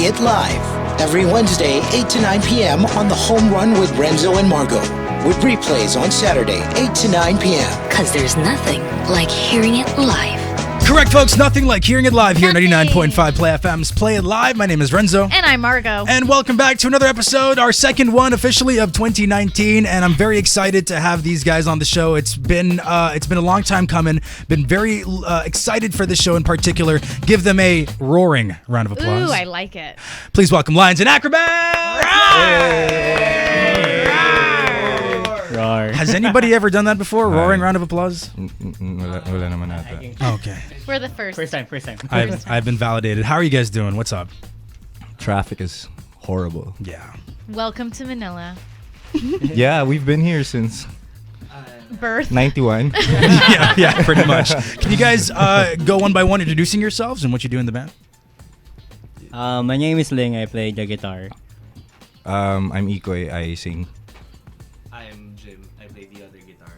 It Live. Every Wednesday, 8 to 9 p.m. on the Home Run with Renzo and Margo. With replays on Saturday, 8 to 9 p.m. Because there's nothing like hearing it live. Correct, folks. Nothing like hearing it live here at 99.5 Play FM's Play It Live. My name is Renzo. And I'm Margo. And welcome back to another episode, our second one officially of 2019. And I'm very excited to have these guys on the show. It's been a long time coming. Been very excited for this show in particular. Give them a roaring round of applause. Ooh, I like it. Please welcome Lions and Acrobats! Roar. Has anybody ever done that before? Roaring round of applause? Wala naman ata. Okay. We're the first. First time. I've been validated. How are you guys doing? What's up? Traffic is horrible. Yeah. Welcome to Manila. Yeah, we've been here since Birth. 91. yeah, pretty much. Can you guys go one by one introducing yourselves and what you do in the band? My name is Ling. I play the guitar. I'm Ikoy. I sing. I'm Jim. I play the other guitar.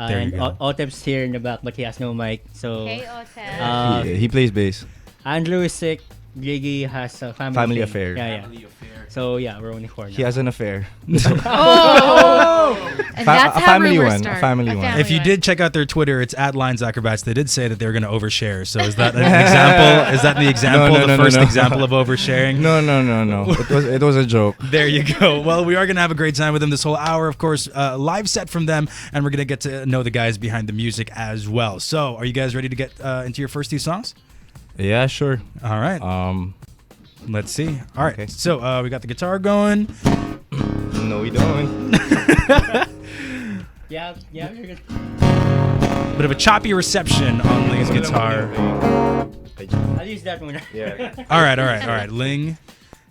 There you And go. Otep's here in the back, but he has no mic. So Hey, Otel. He plays bass. Andrew is sick. Gigi has a family affair. Yeah. Family affair. So yeah, we're only four now. He has an affair. Oh! And that's a how family rumors one. start. A family one. If you did check out their Twitter, it's at Lions Acrobats. They did say that they were going to overshare. So is that an example? Is that the example? No, the first no. example of oversharing? No. It was a joke. There you go. Well, we are going to have a great time with them this whole hour. Of course, live set from them, and we're going to get to know the guys behind the music as well. So, are you guys ready to get into your first two songs? Yeah, sure. All right. Let's see. All right. Okay. So, we got the guitar going. No, we don't. Yeah. You're good. Bit of a choppy reception on Ling's guitar. I'll use that one. Yeah. All right. Ling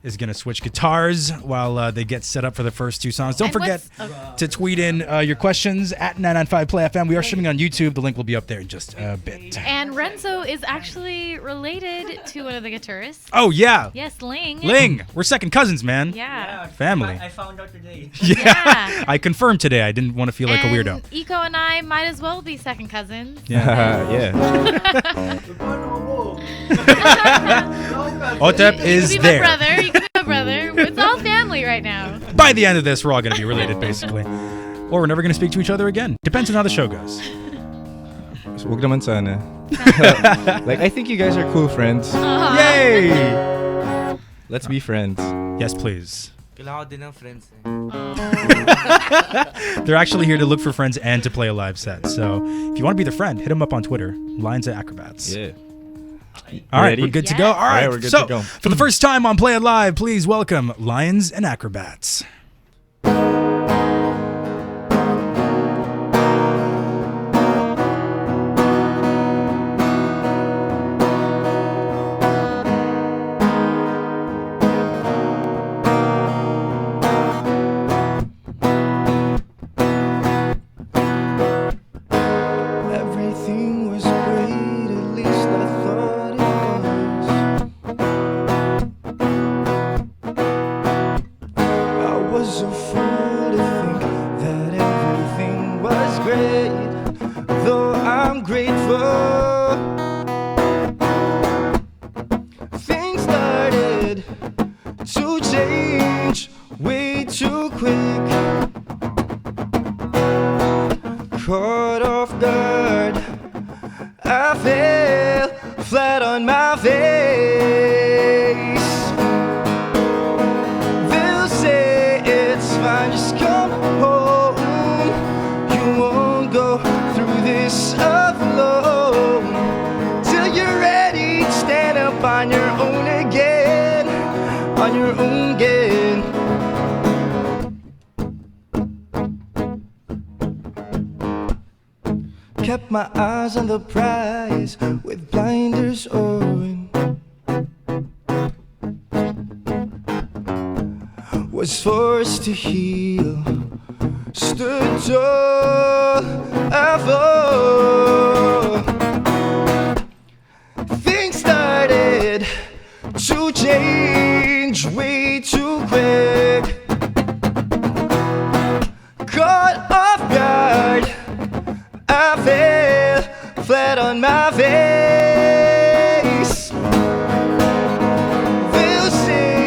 is going to switch guitars while they get set up for the first two songs. Don't And forget to tweet in your questions at 995 Play FM. We are streaming on YouTube. The link will be up there in just a bit. And Renzo is actually related to one of the guitarists. Oh, yeah. Yes, Ling. Ling. We're second cousins, man. Yeah. Family. I found out today. Yeah. I confirmed today. I didn't want to feel like a weirdo. And Iko and I might as well be second cousins. Yeah. Otep You is can be there. my brother. You can be my brother. It's all family right now. By the end of this, we're all going to be related, basically. Or we're never going to speak to each other again. Depends on how the show goes. So, wag naman sana. Like, I think you guys are cool friends. Yay! Let's be friends. Yes, please. Kailangan ko din ng friends. They're actually here to look for friends and to play a live set. So if you want to be the friend, hit them up on Twitter. Lions at Acrobats. Yeah. All right, Ready? we're good to Yes. go. All right, we're good so to go. for the first time on Play It Live, please welcome Lions and Acrobats. Everything was great, at least I thought it was. I was a fool to think that everything was great, though I'm grateful. Things started to change way too quick. Caught off guard, I fell flat on my face. They'll say it's fine, just come home. You won't go through this alone. Till you're ready to stand up on your own again. On your own again. Kept my eyes on the prize with blinders on. Was forced to heal, stood tall, I fall. Things started to change way too quick. Caught off guard, I fell flat on my face. They'll say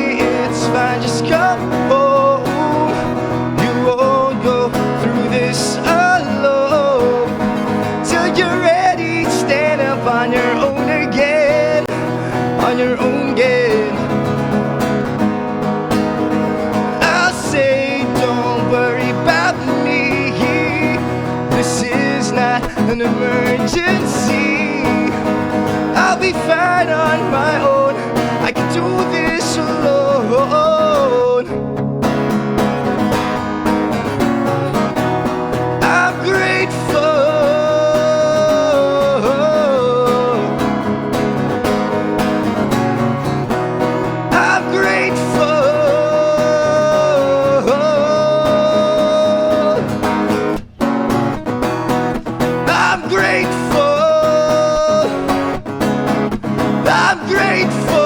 not an emergency. I'll be fine on my own. I can do this alone. I'm grateful. I'm grateful. I'm grateful. I'm grateful.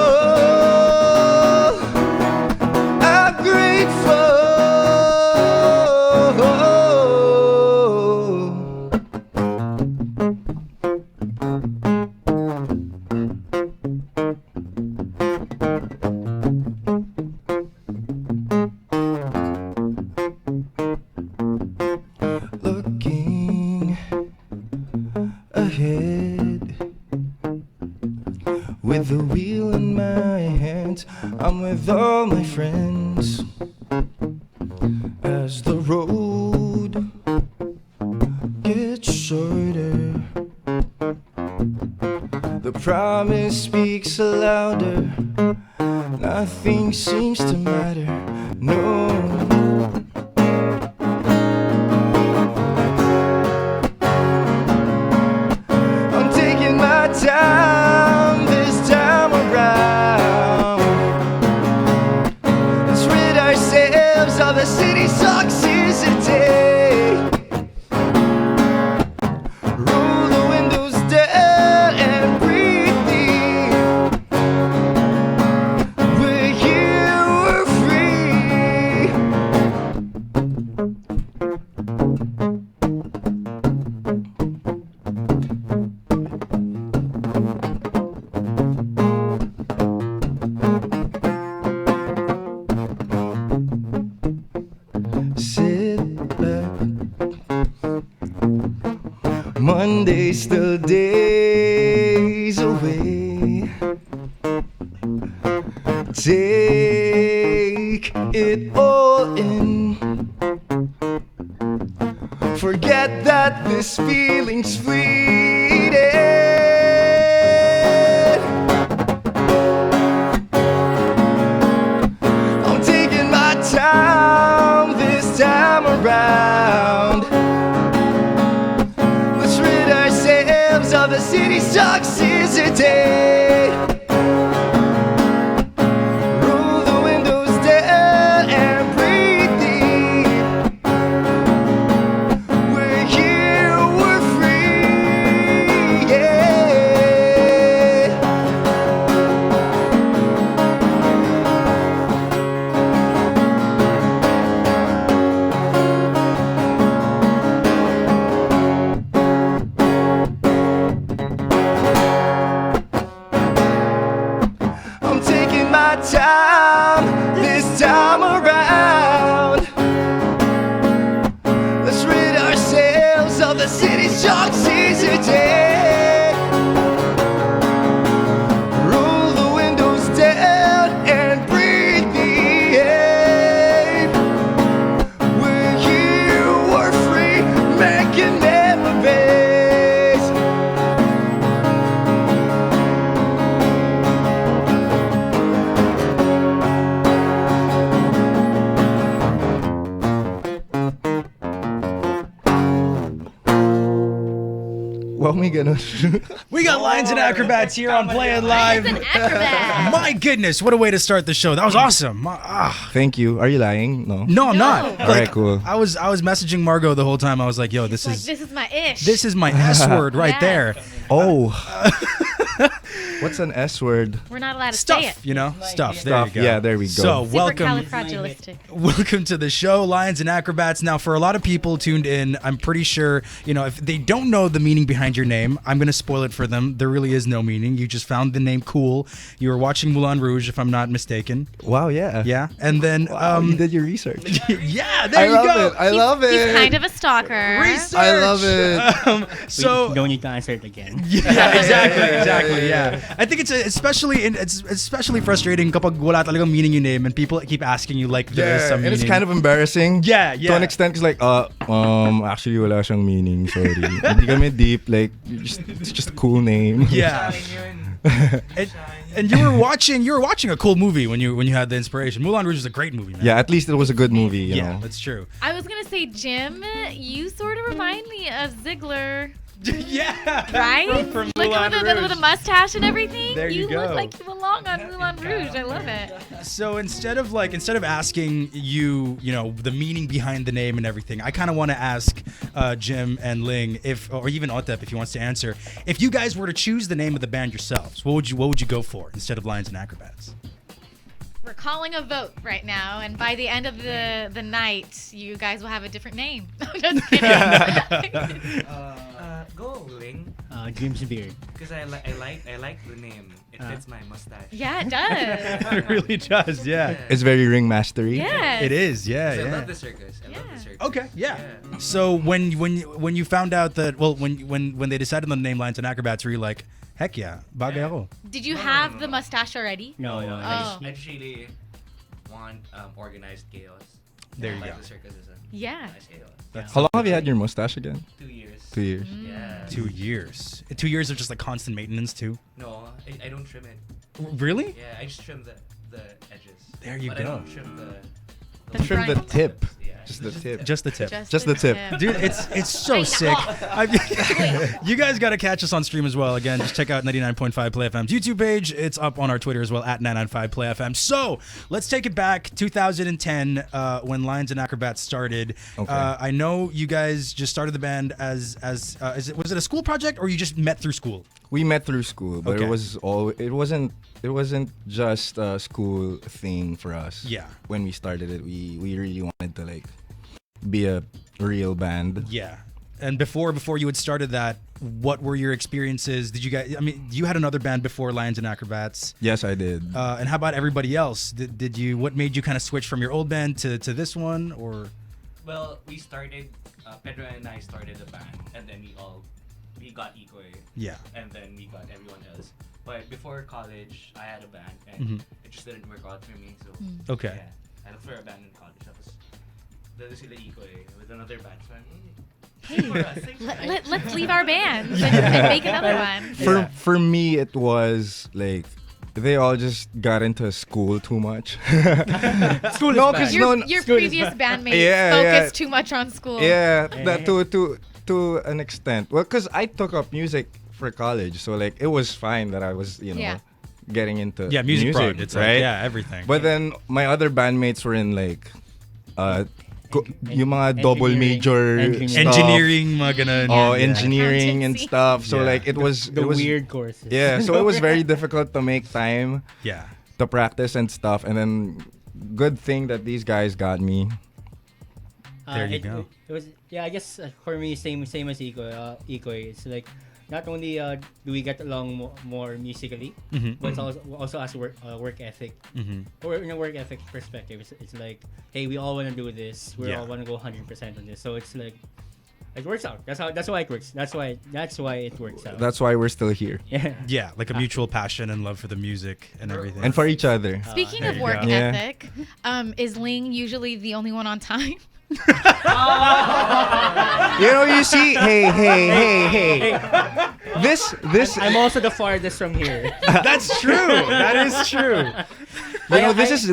I'm grateful. Looking ahead with the wheel in my hands, I'm with all my friends. As the road gets shorter, the promise speaks louder. Nothing seems to matter, no. I'm taking my time this time around. Let's rid ourselves of the city's toxicity. Roll the windows down and breathe deep. We're here, we're free. Sit back. Monday's still days away. Take it all in. Forget that this feeling's fleeting. I'm taking my time this time around. Let's rid ourselves of the city's toxicity. Roll the windows down and breathe deep. We're here, we're free, yeah. I'm taking my time this time around. Let's rid ourselves of the city's toxicity. Roll the windows down and breathe the air. We're here, we're free, making memories. What we gonna do? We got Lions and Acrobats here on Play It Live. An acrobat. My goodness, what a way to start the show. That was awesome. Thank you. Are you lying? No. No, I'm not. No. Alright, cool. I was messaging Margot the whole time. I was like, yo, this Like, is this is my ish. this is my S word right Yeah. there. Oh. What's an S word? We're not allowed to say it. Stuff, you know? Stuff. There you Stuff. go. Yeah, there we go. So welcome Supercalifragilistic. to the show, Lions and Acrobats. Now, for a lot of people tuned in, I'm pretty sure, you know, if they don't know the meaning behind your name, I'm going to spoil it for them. There really is no meaning. You just found the name cool. You were watching Moulin Rouge, if I'm not mistaken. Wow, yeah. Yeah. And then, Wow, you did your research. yeah, there I you love go. it. I love it. He's kind of a stalker. Research. I love it. So We don't need to answer it again. yeah, exactly. exactly. Yeah. I think it's especially frustrating kapag wala talagang meaning yung name and people keep asking you like there is some and meaning. it's kind of embarrassing. Yeah. To an extent, it's like, actually wala siyang meaning. Sorry. Hindi kami deep. Like, it's just a cool name. Yeah. And you were watching a cool movie when you had the inspiration. Moulin Rouge is a great movie, man. Yeah, at least it was a good movie. You know. That's true. I was gonna say, Jim, you sort of remind me of Ziegler. Yeah. Right? From Like Moulin with Rouge. the mustache and everything. There you go. look like you belong on Moulin Rouge. I love it. So instead of asking you the meaning behind the name and everything, I kind of want to ask Jim and Ling or even Otep if he wants to answer, if you guys were to choose the name of the band yourselves, what would you go for instead of Lions and Acrobats? We're calling a vote right now, and by the end of the night, you guys will have a different name. I'm just kidding. Go Ling, Dreams Beard. because I like the name. It fits my mustache. Yeah, it does. It really does, yeah. It's very ringmastery. Yes. It is, yeah, 'Cause I yeah. love the circus. I love the circus. Okay, yeah. So when you found out that when they decided on the name Lions and Acrobats, were you like, heck yeah, bagay ako? Did you have the mustache already? No. Oh. I just really want organized chaos. There you like go. the circus is a Yeah. nice chaos. That's How long have you had your mustache again? 2 years. 2 years. Yeah. 2 years. 2 years of just like constant maintenance too. No, I don't trim it. Really? Yeah, I just trim the edges. There you but go. I don't trim the Trim the front. tip. Yeah. Just the tip. Just the tip. Just the tip. Dude, it's so sick. You guys got to catch us on stream as well. Again, just check out 99.5 Play FM's YouTube page. It's up on our Twitter as well, at 995 Play FM. So let's take it back 2010 when Lions and Acrobats started. Okay. I know you guys just started the band was it a school project or you just met through school? We met through school, but Okay. it wasn't just a school thing for us. Yeah. When we started it, we really wanted to like be a real band. Yeah. And before you had started that, what were your experiences? Did you guys? I mean, you had another band before Lions and Acrobats. Yes, I did. And how about everybody else? Did you? What made you kind of switch from your old band to this one? Or Well, we started. Pedro and I started a band, and then we got Ikoy. yeah, And then we got everyone else. But before college, I had a band, and it just didn't work out for me. So okay, yeah, I looked for a band in college. Tapos, doon sila Ikoy with another band. So Let's leave our bands and make another one. For me, it was like they all just got into school too much. School No, is 'cause bad. no, Your school is previous bandmates Yeah, focused yeah. too much on school. Yeah, that to an extent. Well, because I took up music for college, so like it was fine that I was Yeah. getting into yeah, music prod. It's right. like, yeah, everything. But then my other bandmates were in like yung mga double major stuff. engineering, mga ganun. Oh, Yeah. engineering and Accountancy. stuff. So Yeah. like it was Weird courses. Yeah, so it was very difficult to make time Yeah. to practice and stuff. And then good thing that these guys got me. There you go. It was I guess for me same as Ikoy. It's like not only do we get along more musically, but it's also as work ethic. Or in a work ethic perspective, it's like, hey, we all want to do this. We Yeah. all want to go 100% on this. So it's like it works out. That's why it works. That's why it works out. That's why we're still here. yeah. Yeah, like a mutual passion and love for the music and everything. And for each other. Speaking There of you work go. Yeah. ethic, is Ling usually the only one on time? You see, hey. This I'm also the farthest from here. That's true. That is true.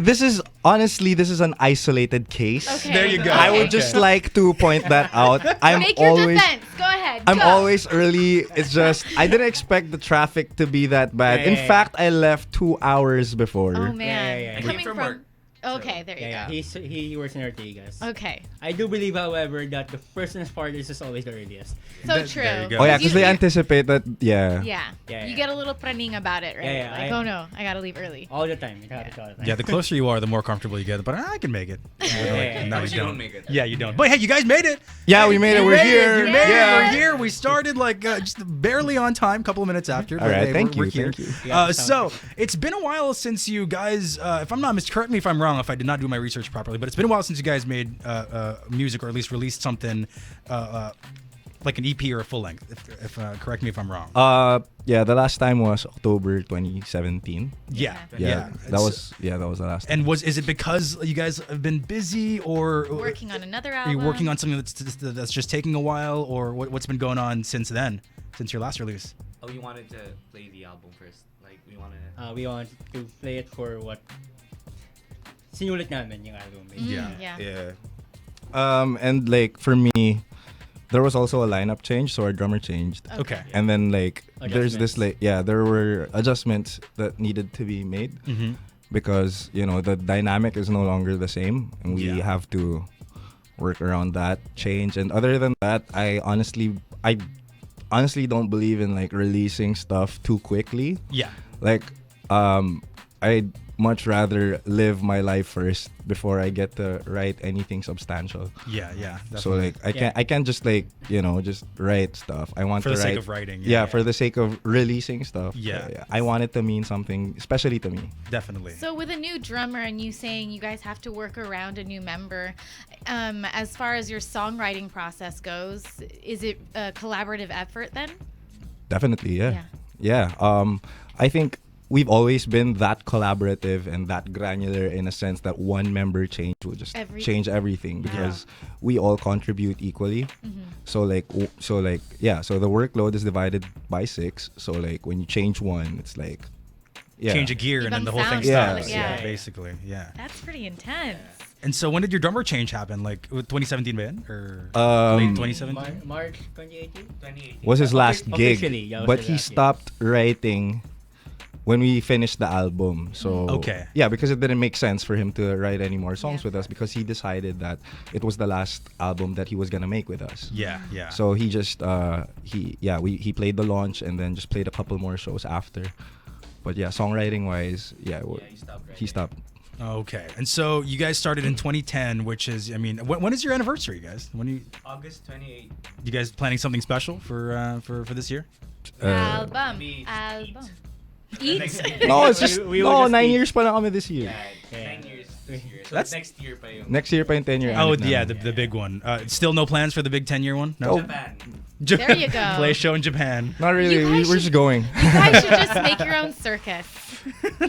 this is honestly an isolated case. Okay. There you go. I would just like to point that out. I'm Make your always defense. Go ahead. I'm go. always early. It's just I didn't expect the traffic to be that bad. In Yeah. fact, I left 2 hours before. Oh man. Yeah. Coming From from. work. Okay, there you Yeah. go. He works in Ortigas. Okay. I do believe, however, that the person's farthest is always the earliest. So There true. you go. Oh yeah, You- because they you- anticipate that. Yeah. Yeah. Yeah, You yeah. get a little praning about it, right? Yeah, like, I- oh no, I gotta leave early. All the time. It happens all the time. Yeah, the closer you are, the more comfortable you get. But I can make it. Yeah. No, But you you don't. don't make it. Yeah, you don't. But hey, you guys made it. Yeah, we made it. We're here. You made it. Yeah. We're here. We started like just barely on time, couple of minutes after. All but right, hey, thank we're you, here. thank you. Yeah, So it's been a while since you guys, if I'm not correct me if I'm wrong, if I did not do my research properly, but it's been a while since you guys made music or at least released something like an EP or a full length? If correct me if I'm wrong. Yeah, the last time was October 2017. Yeah. That was the last time. And is it because you guys have been busy, or Working on another are album. you working on something that's just taking a while, or what's been going on since then, since your last release? Oh, we wanted to play the album first. Like we wanted. We want to play it for what sinulat namin yung album. Yeah. And like for me, there was also a lineup change, so our drummer changed. Okay. And then like there's this Adjustments. there were adjustments that needed to be made because the dynamic is no longer the same, and we have to work around that change. And other than that, I honestly don't believe in like releasing stuff too quickly. Yeah. Like I'd much rather live my life first before I get to write anything substantial. Yeah. So like I can't just like just write stuff. I want For to the write sake of writing. Yeah, for the sake of releasing stuff. Yeah. I want it to mean something, especially to me. Definitely. So with a new drummer and you saying you guys have to work around a new member, as far as your songwriting process goes, is it a collaborative effort then? Definitely, yeah. I think we've always been that collaborative and that granular in a sense that one member change will just change everything because we all contribute equally. So the workload is divided by 6. So like when you change one, it's like change a gear and then the whole thing Ibang stops. sound. Yeah. Basically. Yeah. That's pretty intense. And so when did your drummer change happen? Like 2017 ba yun? Or late 2017? March 2018. 2018. was his last Officially, gig, yeah, was but his he last gig. stopped writing when we finished the album. So Okay. yeah, because it didn't make sense for him to write any more songs Yeah. with us because he decided that it was the last album that he was gonna make with us. Yeah. So he just he played the launch and then just played a couple more shows after. But yeah, songwriting wise, he stopped. Okay. And so you guys started in 2010, which is, I mean, when is your anniversary, guys? August 28th. You guys planning something special for this year? Album. maybe Eat. No, it's just We will just 9 eat. years pa lang kami this year. Yeah, 9 years this year. So That's- next year pa yung Next year pa yung 10 year. Oh, anniversary yeah, namin. the big one. Still no plans for the big 10-year one? No. Japan. There you go. Play a show in Japan. Not really. You guys We're just going. You guys should just make your own circus.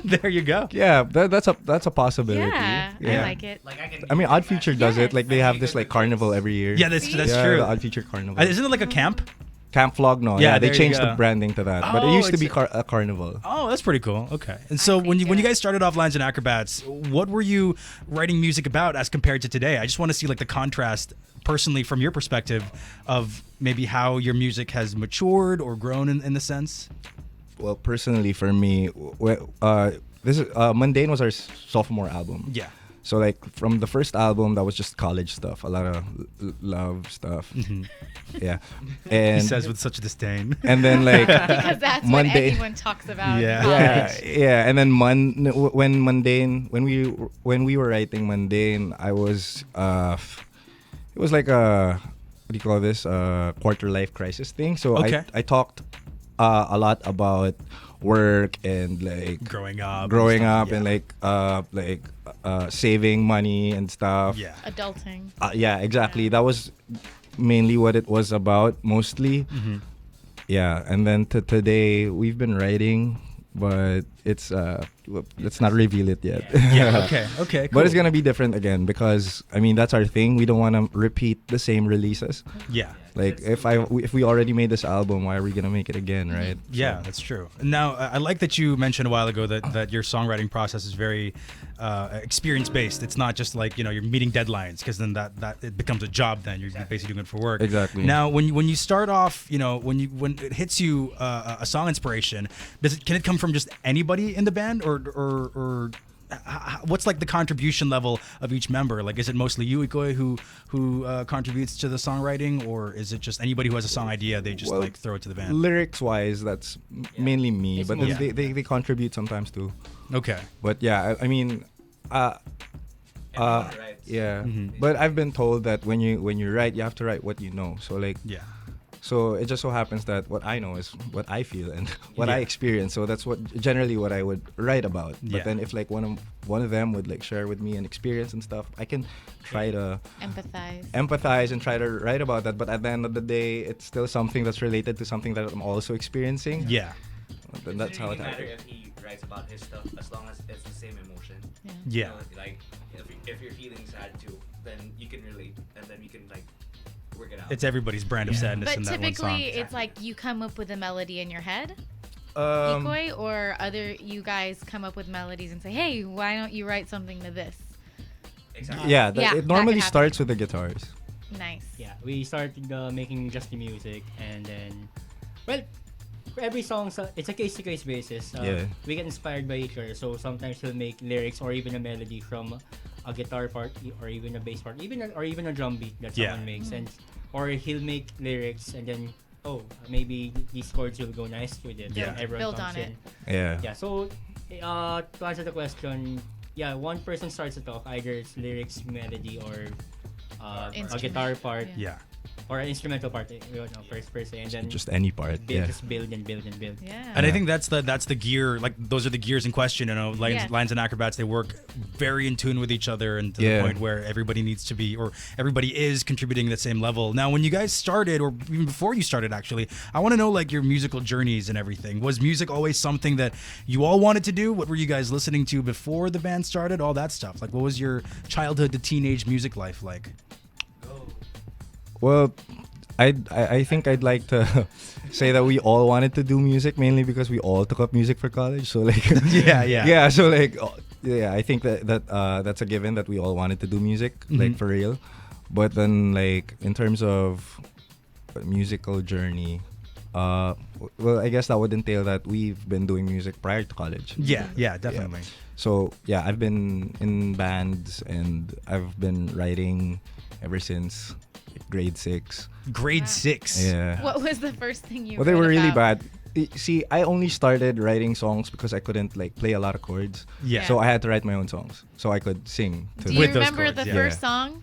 There you go. Yeah, that's a possibility. Yeah, I like it. Like I can. I mean, Odd Future does it. Yes. Like they have this like carnival every year. Yeah, that's yeah, true. the Odd Future carnival. Isn't it like a camp? Camp Flog, no. Yeah, Yeah, they there you changed go. the branding to that, but it Oh, used to be it's a carnival. Oh, that's pretty cool. Okay. And so when you guys started off Lines and Acrobats, what were you writing music about as compared to today? I just want to see like the contrast personally from your perspective of maybe how your music has matured or grown in the sense. Well, personally for me, this is Mundane was our sophomore album. Yeah. So like from the first album, that was just college stuff, a lot of love stuff. Yeah, He and says with such disdain. and then like Because that's what Monday- everyone talks about. in Yeah. college. yeah, and then when we were writing Mundane, I was it was like a what do you call this quarter life crisis thing. So Okay. I talked a lot about work and like growing up and like saving money and stuff. yeah. Adulting. Yeah, exactly. That was mainly what it was about, mostly. Yeah, and then today we've been writing, but it's let's not reveal it yet. Yeah. Okay. Cool. But it's gonna be different again because I mean that's our thing. We don't want to repeat the same releases. Yeah. Like if we already made this album, why are we gonna make it again, right? Yeah, that's true. Now, I like that you mentioned a while ago that your songwriting process is very experience based. It's not just like you're meeting deadlines because then that it becomes a job. Then you're basically doing it for work. Exactly. Now, when you start off, when it hits you a song inspiration, can it come from just anybody in the band or what's like the contribution level of each member? Like, is it mostly you, Ikoy, who contributes to the songwriting, or is it just anybody who has a song idea they just Well, like throw it to the band? Lyrics wise, that's mainly me, It's but more- then they contribute sometimes too. Okay. But yeah, I mean, Everyone writes. yeah. Mhm. But I've been told that when you write, you have to write what you know. So like, Yeah. So it just so happens that what I know is what I feel and what I experience. So that's what I would write about. But then if like one of them would like share with me an experience and stuff, I can try to empathize and try to write about that. But at the end of the day, it's still something that's related to something that I'm also experiencing. Yeah. Then that's how it matter happens. if he writes about his stuff as long as it's the same emotion. Yeah. You know, like if you're feeling sad too, then you can relate and then you can like work it out. It's everybody's brand of sadness But in that one song. typically, it's like you come up with a melody in your head, Um, Ikoi, or you guys come up with melodies and say, hey, why don't you write something to this? Exactly. yeah, Yeah, that it normally could happen. starts with the guitars. Nice. Yeah, we started making just the music, and then, well, for every song, it's a case-to-case basis. We get inspired by each other, so sometimes we'll make lyrics or even a melody from a guitar part, or even a bass part, or even a drum beat that someone makes, and or he'll make lyrics, and then maybe these chords will go nice with it. Yeah. and everyone Build comes on in. Yeah. Yeah, so to answer the question, one person starts to talk, either it's lyrics, melody, or a Instrument. guitar part, Yeah. or an instrumental part, first person, and then Just any part. just build and build and build. Yeah. And I think that's the gear. Like those are the gears in question. You know, lines and acrobats. They work very in tune with each other, and to the point where everybody needs to be, or everybody is contributing at the same level. Now, when you guys started, or even before you started, actually, I want to know like your musical journeys and everything. Was music always something that you all wanted to do? What were you guys listening to before the band started? All that stuff. Like, what was your childhood to teenage music life like? Well, I think I'd like to say that we all wanted to do music mainly because we all took up music for college. So like yeah. So like I think that's a given that we all wanted to do music like for real. But then like in terms of musical journey, well I guess that would entail that we've been doing music prior to college. Yeah, definitely. So yeah, I've been in bands and I've been writing ever since grade 6. Grade 6. Yeah. What was the first thing you Well, they wrote were really about? bad. See, I only started writing songs because I couldn't like play a lot of chords. Yeah. So I had to write my own songs so I could sing. Do you With those remember chords, the yeah. first song?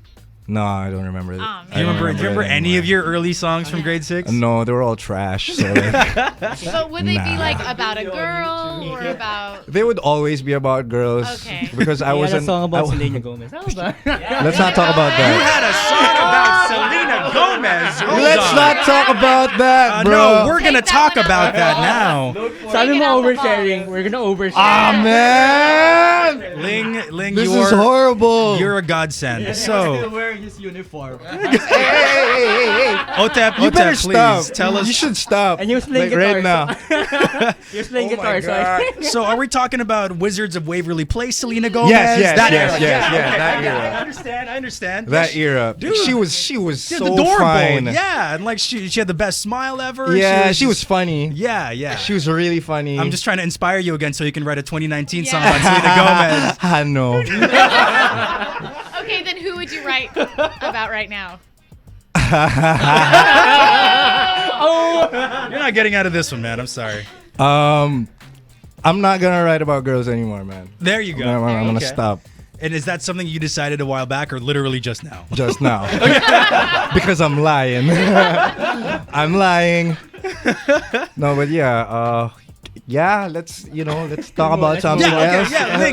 No, I don't remember. Oh, man. Do you remember any anymore. of your early songs from grade 6? No, they were all trash. So like, But would they be Nah. like about a girl or about? they would always be about girls. Okay. Because I He had wasn't. a song I about wa- Selena Gomez. How about? Let's not talk about You that. had a song about Selena Gomez. Hold Let's on. not talk about that, bro. No, we're gonna Take that talk one about out. that now. Sabi Take it mo out the oversharing. vault. We're gonna overshare. Ah man, Ling, this you're is horrible. you're a godsend. So, wearing his uniform. hey. Otep, You better please stop. tell us. You should stop. And he was playing like right guitar. now. You're playing Oh guitar, my so God. So, are we talking about Wizards of Waverly Place, Selena Gomez? Yes, That yes, era. yes, Okay, that I era. understand. I understand. That era. Dude. She was She's so adorable. fine. Yeah, and like she had the best smile ever. Yeah, she was just- funny. Yeah. She was really funny. I'm just trying to inspire you again so you can write a 2019 song Yeah. about Selena Gomez. I know. Okay, then who would you write about right now? You're not getting out of this one, man. I'm sorry. I'm not gonna write about girls anymore, man. There you go. I'm gonna Okay. stop And is that something you decided a while back or literally just now? just now because I'm lying. I'm lying. No, but yeah. Let's talk about something else.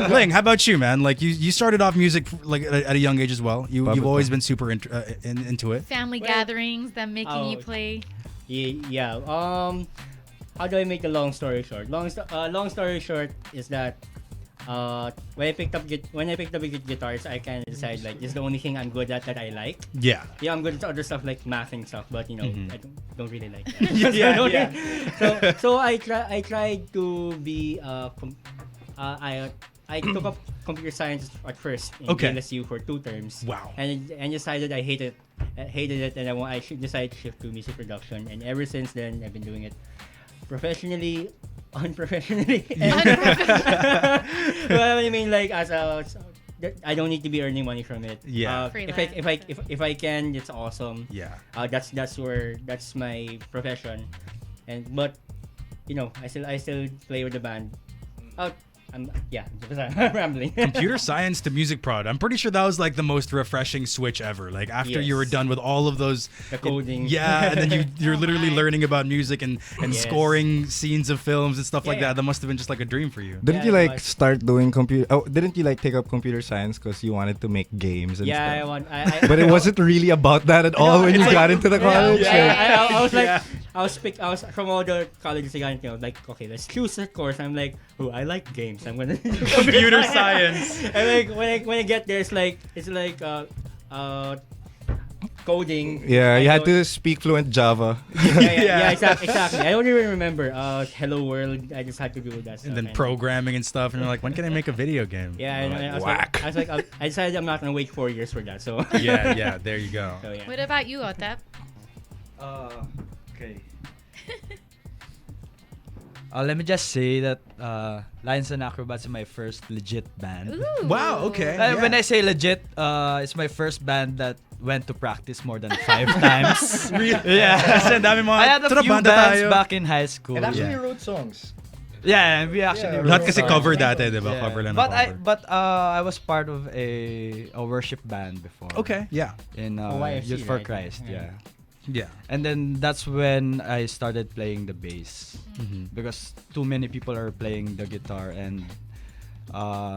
Ling, how about you, man? Like you started off music like at a young age as well. You've Probably. always been super into it. Family gatherings, them making you play. Yeah. How do I make the long story short? Long story short is that when I picked up guitars, I kind of decide like this is the only thing I'm good at that I like. Yeah. Yeah, I'm good at other stuff like math and stuff, but I don't really like that. Yeah. So I tried to be I took up computer science at first in Okay. LSU for 2 terms. Wow. And decided I hated it, and I decided to shift to music production. And ever since then, I've been doing it professionally, unprofessionally. Well, I mean, like I don't need to be earning money from it. Yeah. If I can, it's awesome. Yeah. That's my profession, but I still play with the band. I'm rambling. Computer science to music prod. I'm pretty sure that was like the most refreshing switch ever. Like after you were done with all of those The coding. and then you're literally learning about music and Yes. scoring scenes of films and stuff like Yeah. that. That must have been just like a dream for you. Didn't Yeah, you it like was. start doing computer? Oh, didn't you like take up computer science because you wanted to make games and Yeah, stuff? But it wasn't really about that at all when you got into the college. I was like, Yeah. I was from all the colleges I got into, like, okay, let's choose a course. I'm like, oh, I like games. I'm gonna Computer science. And like when I get there, it's like coding. Yeah, you I had don't- to speak fluent Java. Yeah, exactly. I don't even remember. Hello world. I just had to do that. And then programming and stuff, and you're like, when can I make a video game? Yeah, and I was Whack. like, I decided I'm not gonna wait 4 years for that. So yeah, there you go. So, yeah. What about you, Otep? Okay. Let me just say that Lions and Acrobats is my first legit band. Ooh. Wow, okay. When I say legit, it's my first band that went to practice more than 5 times. Yeah. Kasi ang dami mga, I had a "Tara, few banda bands tayo." back in high school. And actually yeah. wrote songs. Yeah, we actually wrote Lahat kasi songs. cover dati, di ba? Yeah. Cover lang ng But cover. I was part of a worship band before. Okay, yeah. In YFC, Youth for right? Christ, Yeah. Yeah. And then that's when I started playing the bass because too many people are playing the guitar and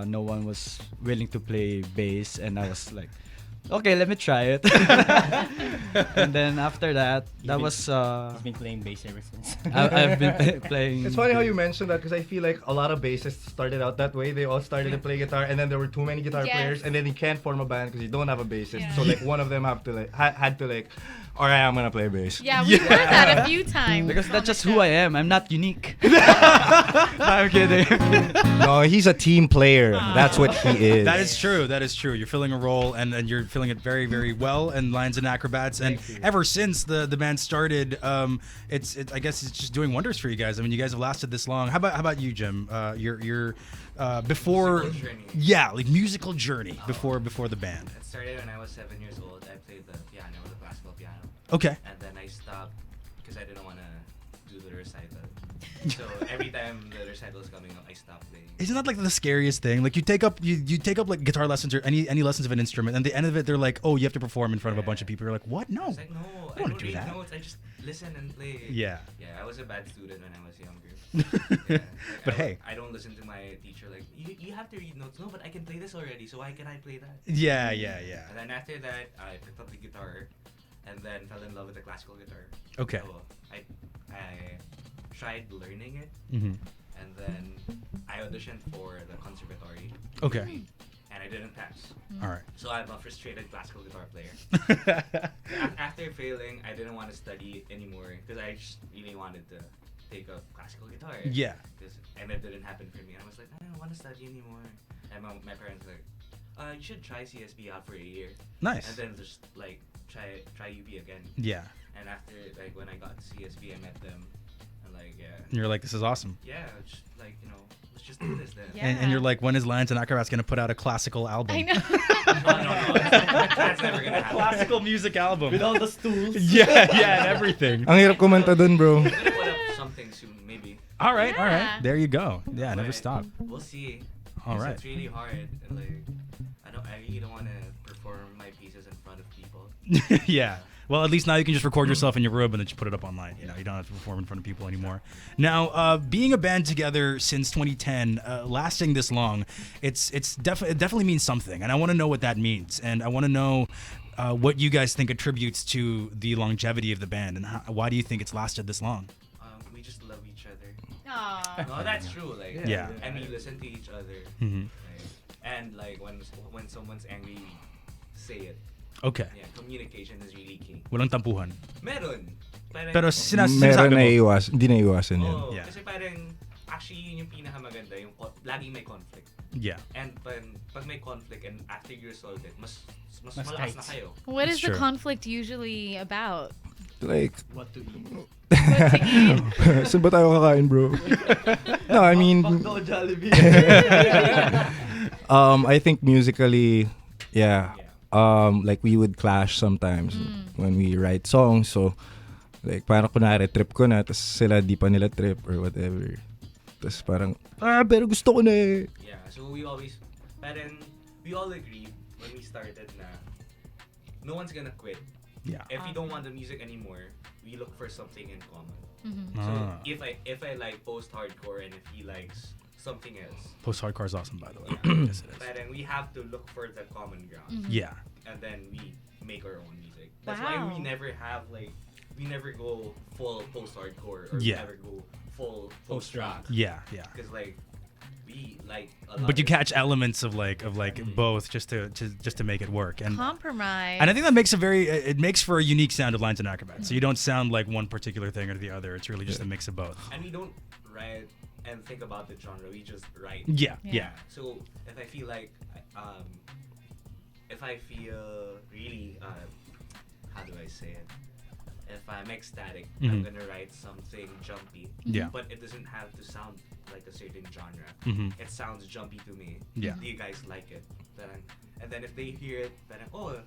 no one was willing to play bass, and I was like, okay, let me try it. And then after that, He's been playing bass ever since. I've been playing. It's funny how you mentioned that because I feel like a lot of bassists started out that way. They all started to play guitar, and then there were too many guitar Yes. players, and then you can't form a band because you don't have a bassist. Yeah. So like one of them have to like had to like, all right, I'm gonna play bass. Yeah, we've heard that a few times. Because on that's the just who show. I am. I'm not unique. I'm kidding. No, he's a team player. That's what he is. That is true. That is true. You're filling a role, and you're filling it very, very well. And Lions and Acrobats, and ever since the band started, it's I guess it's just doing wonders for you guys. I mean, you guys have lasted this long. How about you, Jim? Your before, Musical journey. yeah, like musical journey before the band. It started when I was 7 years old. I played the piano, the classical piano. Okay. And then I stopped because I didn't want to do the recital. So every time the recital was coming up, I stopped playing. Isn't that like the scariest thing? Like you take up like guitar lessons or any lessons of an instrument, and at the end of it, they're like, oh, you have to perform in front of a bunch of people. You're like, what? No. I was like, no, I wanna don't do read that. notes. I just listen and play. Yeah. Yeah, I was a bad student when I was younger. Yeah, like, But I, hey. I don't listen to my teacher. Like, you have to read notes. No, but I can play this already. So why can I play that? Yeah. And then after that, I picked up the guitar, and then fell in love with the classical guitar. Okay. So I tried learning it, Mm-hmm. and then I auditioned for the conservatory, Okay. and I didn't pass. All right. So I'm a frustrated classical guitar player. After failing, I didn't want to study anymore because I just really wanted to take up classical guitar. Yeah. And it didn't happen for me. I was like, I don't want to study anymore. And my parents were like, you should try CSB out for a year. Nice. And then just like try UP again. Yeah. And after like when I got to CSB, I met them. And like And you're like, this is awesome. just like let's just do this then. Yeah. And you're like, when is Lions and Acrobats gonna put out a classical album? I know. No, that's never gonna happen. Classical music album. With all the stools. yeah, and everything. Ang hirap kumanta dun, bro. I'm gonna put up something soon, maybe. All right. Yeah. There you go. Yeah, never But stop. We'll see. All 'Cause right. It's really hard. And like, I really don't want to perform my pieces in front of people. Yeah. Well, at least now you can just record yourself in your room and then just put it up online. You know, you don't have to perform in front of people anymore. Now, being a band together since 2010, lasting this long, it definitely means something, and I want to know what that means, and I want to know what you guys think attributes to the longevity of the band, and why do you think it's lasted this long? We just love each other. Aw. No, that's true. Like, Yeah. and we listen to each other. Mhm. Like, and like when someone's angry, we say it. Okay. Yeah, communication is really key. Walang tampuhan. Meron. Parang, Pero Meron sinasabi na mo. hindi na iwasan yan. Oo, Yeah. kasi parang actually yun yung pinakamaganda, yung laging may conflict. Yeah. And pag may conflict and after you resolve it, mas Mas malakas tight. na kayo. What is Sure. the conflict usually about? Like, What to eat? What to eat? saan ba tayo kakain, bro? No, I mean, No Jollibee. I think musically, yeah. Like we would clash sometimes when we write songs. So, like, parang kunwari trip ko na, tapos sila di pa nila trip or whatever. Tapos parang, pero gusto ko na eh. Yeah, so we always, parang, we all agreed when we started na no one's gonna quit. Yeah. If we don't want the music anymore, we look for something in common. Mm-hmm. So Ah. if I like post-hardcore and if he likes something else, Post-hardcore is awesome, by the way. yeah, Yes, it is. parang we have to look for the common ground. Yeah. And then we make our own music. That's why we Wow. never have like, we never go full post-hardcore or Yeah. we never go full post-rock. Yeah, yeah. Because like, we like a lot But you of- catch elements of both just to make it work. And Compromise. I think that makes it makes for a unique sound of Lines and Acrobats. So you don't sound like one particular thing or the other. It's really just a mix of both. And we don't write and think about the genre. We just write. Yeah, Yeah. yeah. So if I feel like, if I feel really, how do I say it? If I'm ecstatic, I'm Mhm. gonna write something jumpy. Yeah. But it doesn't have to sound like a certain genre. Mhm. It sounds jumpy to me. Yeah. Do you guys like it? Parang, and then if they hear it, parang, oh,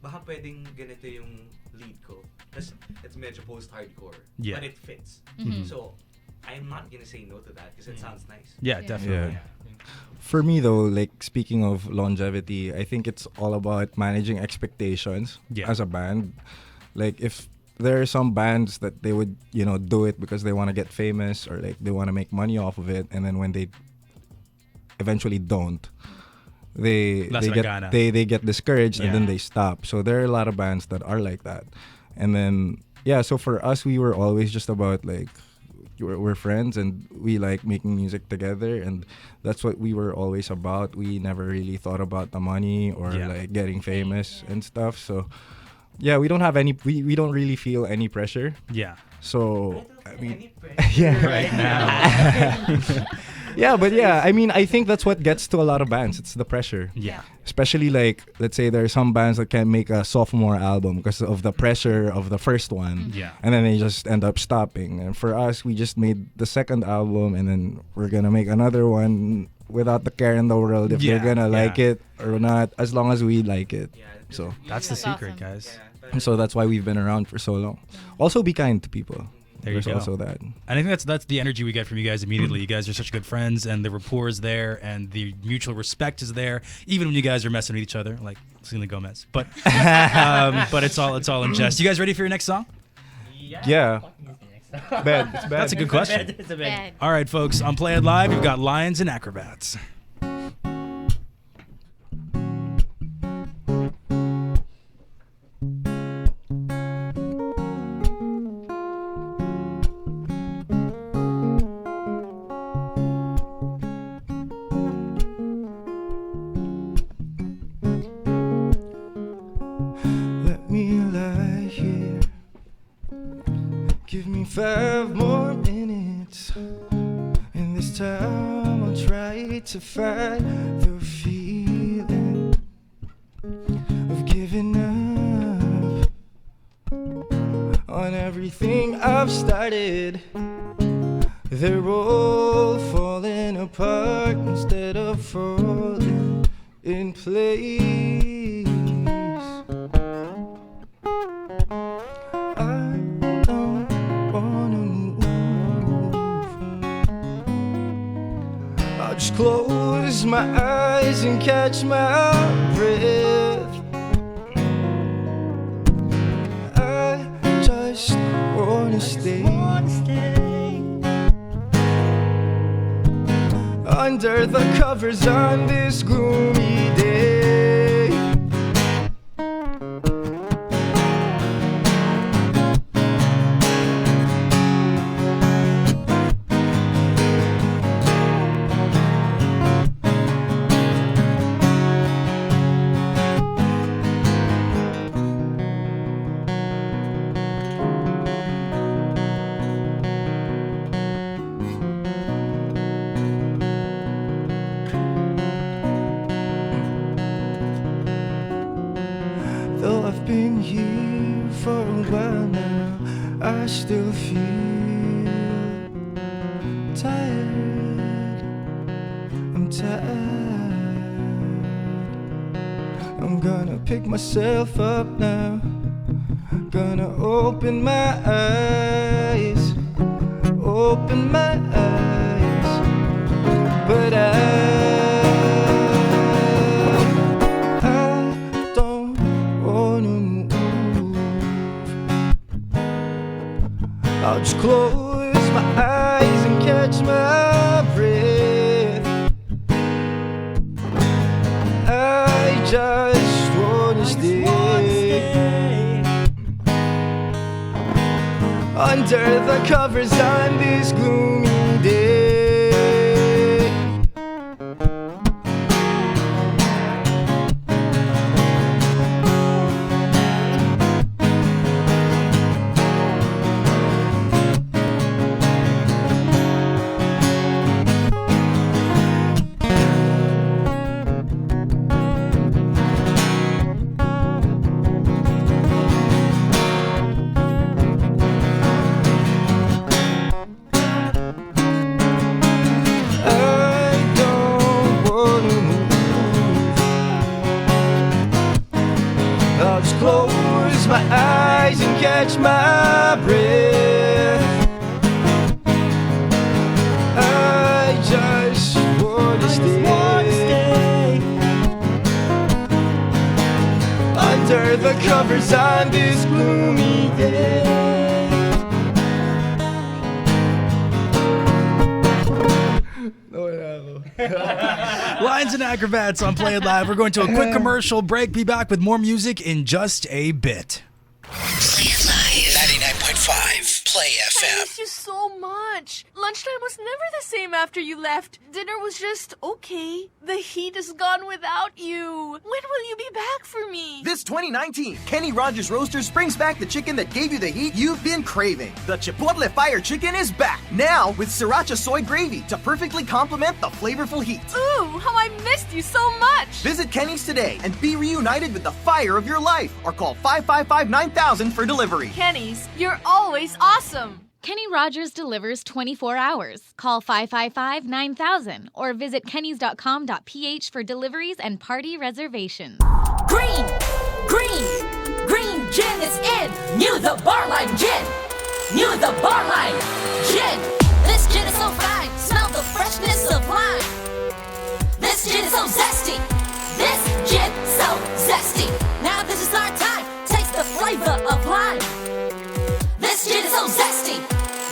baka pwedeng ganito yung lead ko. Tapos it's medyo post-hardcore. Yeah. But it fits. So I'm not gonna say no to that because it sounds nice. Yeah, Yeah. definitely. Yeah. For me though, like speaking of longevity, I think it's all about managing expectations Yeah. as a band. Like if there are some bands that they would, do it because they want to get famous or like they want to make money off of it, and then when they eventually don't, they Less they na gana. get discouraged and Yeah. then they stop. So there are a lot of bands that are like that. And then so for us we were always just about like we're friends and we like making music together, and that's what we were always about. We never really thought about the money or Yeah. like getting famous and stuff. So yeah, we don't have any we don't really feel any pressure. Yeah. So I mean yeah. Right now. yeah, but yeah, I mean I think that's what gets to a lot of bands. It's the pressure. Yeah. Especially like let's say there are some bands that can't make a sophomore album because of the pressure of the first one. Yeah. And then they just end up stopping. And for us, we just made the second album and then we're gonna make another one without the care in the world if Yeah, they're gonna like yeah. it or not, as long as we like it. Yeah, So That's the That's secret, awesome. guys. and so that's why we've been around for so long. Also be kind to people. There you There's go. also that. And I think that's the energy we get from you guys immediately. You guys are such good friends, and the rapport is there, and the mutual respect is there, even when you guys are messing with each other, like Selena Gomez. But it's all in jest. You guys ready for your next song? Yeah. Bad. It's bad. That's a good question. It's a bed. Bed. All right, folks. On Play It Live, we've got Lions and Acrobats. Let me lie here. Give me 5 more minutes. And this time I'll try to find the feeling of giving up on everything I've started. They're all falling apart instead of falling in place. I don't wanna move. I'll just close my eyes and catch my breath. I just wanna stay under the covers on this gloomy day. Though I've been here for a while now, I still feel tired. I'm tired. I'm gonna pick myself up now. Gonna open my eyes. Open my eyes. close my eyes and catch my breath. I just wanna stay under the covers on this gloomy day. I'll just close my eyes and catch my breath. I just wanna stay under the covers on this gloomy day. Lions and Acrobats on Play It Live. We're going to a quick commercial break. Be back with more music in just a bit. Play It Live. 99.5 Play I FM. miss you so much. Lunchtime was never the same after you left. Dinner was just okay. The heat is gone without you. When will you be back for me? This 2019, Kenny Rogers Roasters brings back the chicken that gave you the heat you've been craving. The Chipotle Fire Chicken is back, now with sriracha soy gravy to perfectly complement the flavorful heat. Ooh, how I missed you so much. Visit Kenny's today and be reunited with the fire of your life, or call 555-9000 for delivery. Kenny's, you're always awesome. Kenny Rogers delivers 24 hours. Call 555-9000 or visit kennys.com.ph for deliveries and party reservations. Green gin is in. New the Barline gin. New the Barline gin. This gin is so fine. Smell the freshness of lime. This gin is so zesty. This gin so zesty. Now this is our time. Taste the flavor of lime. This gin is so zesty.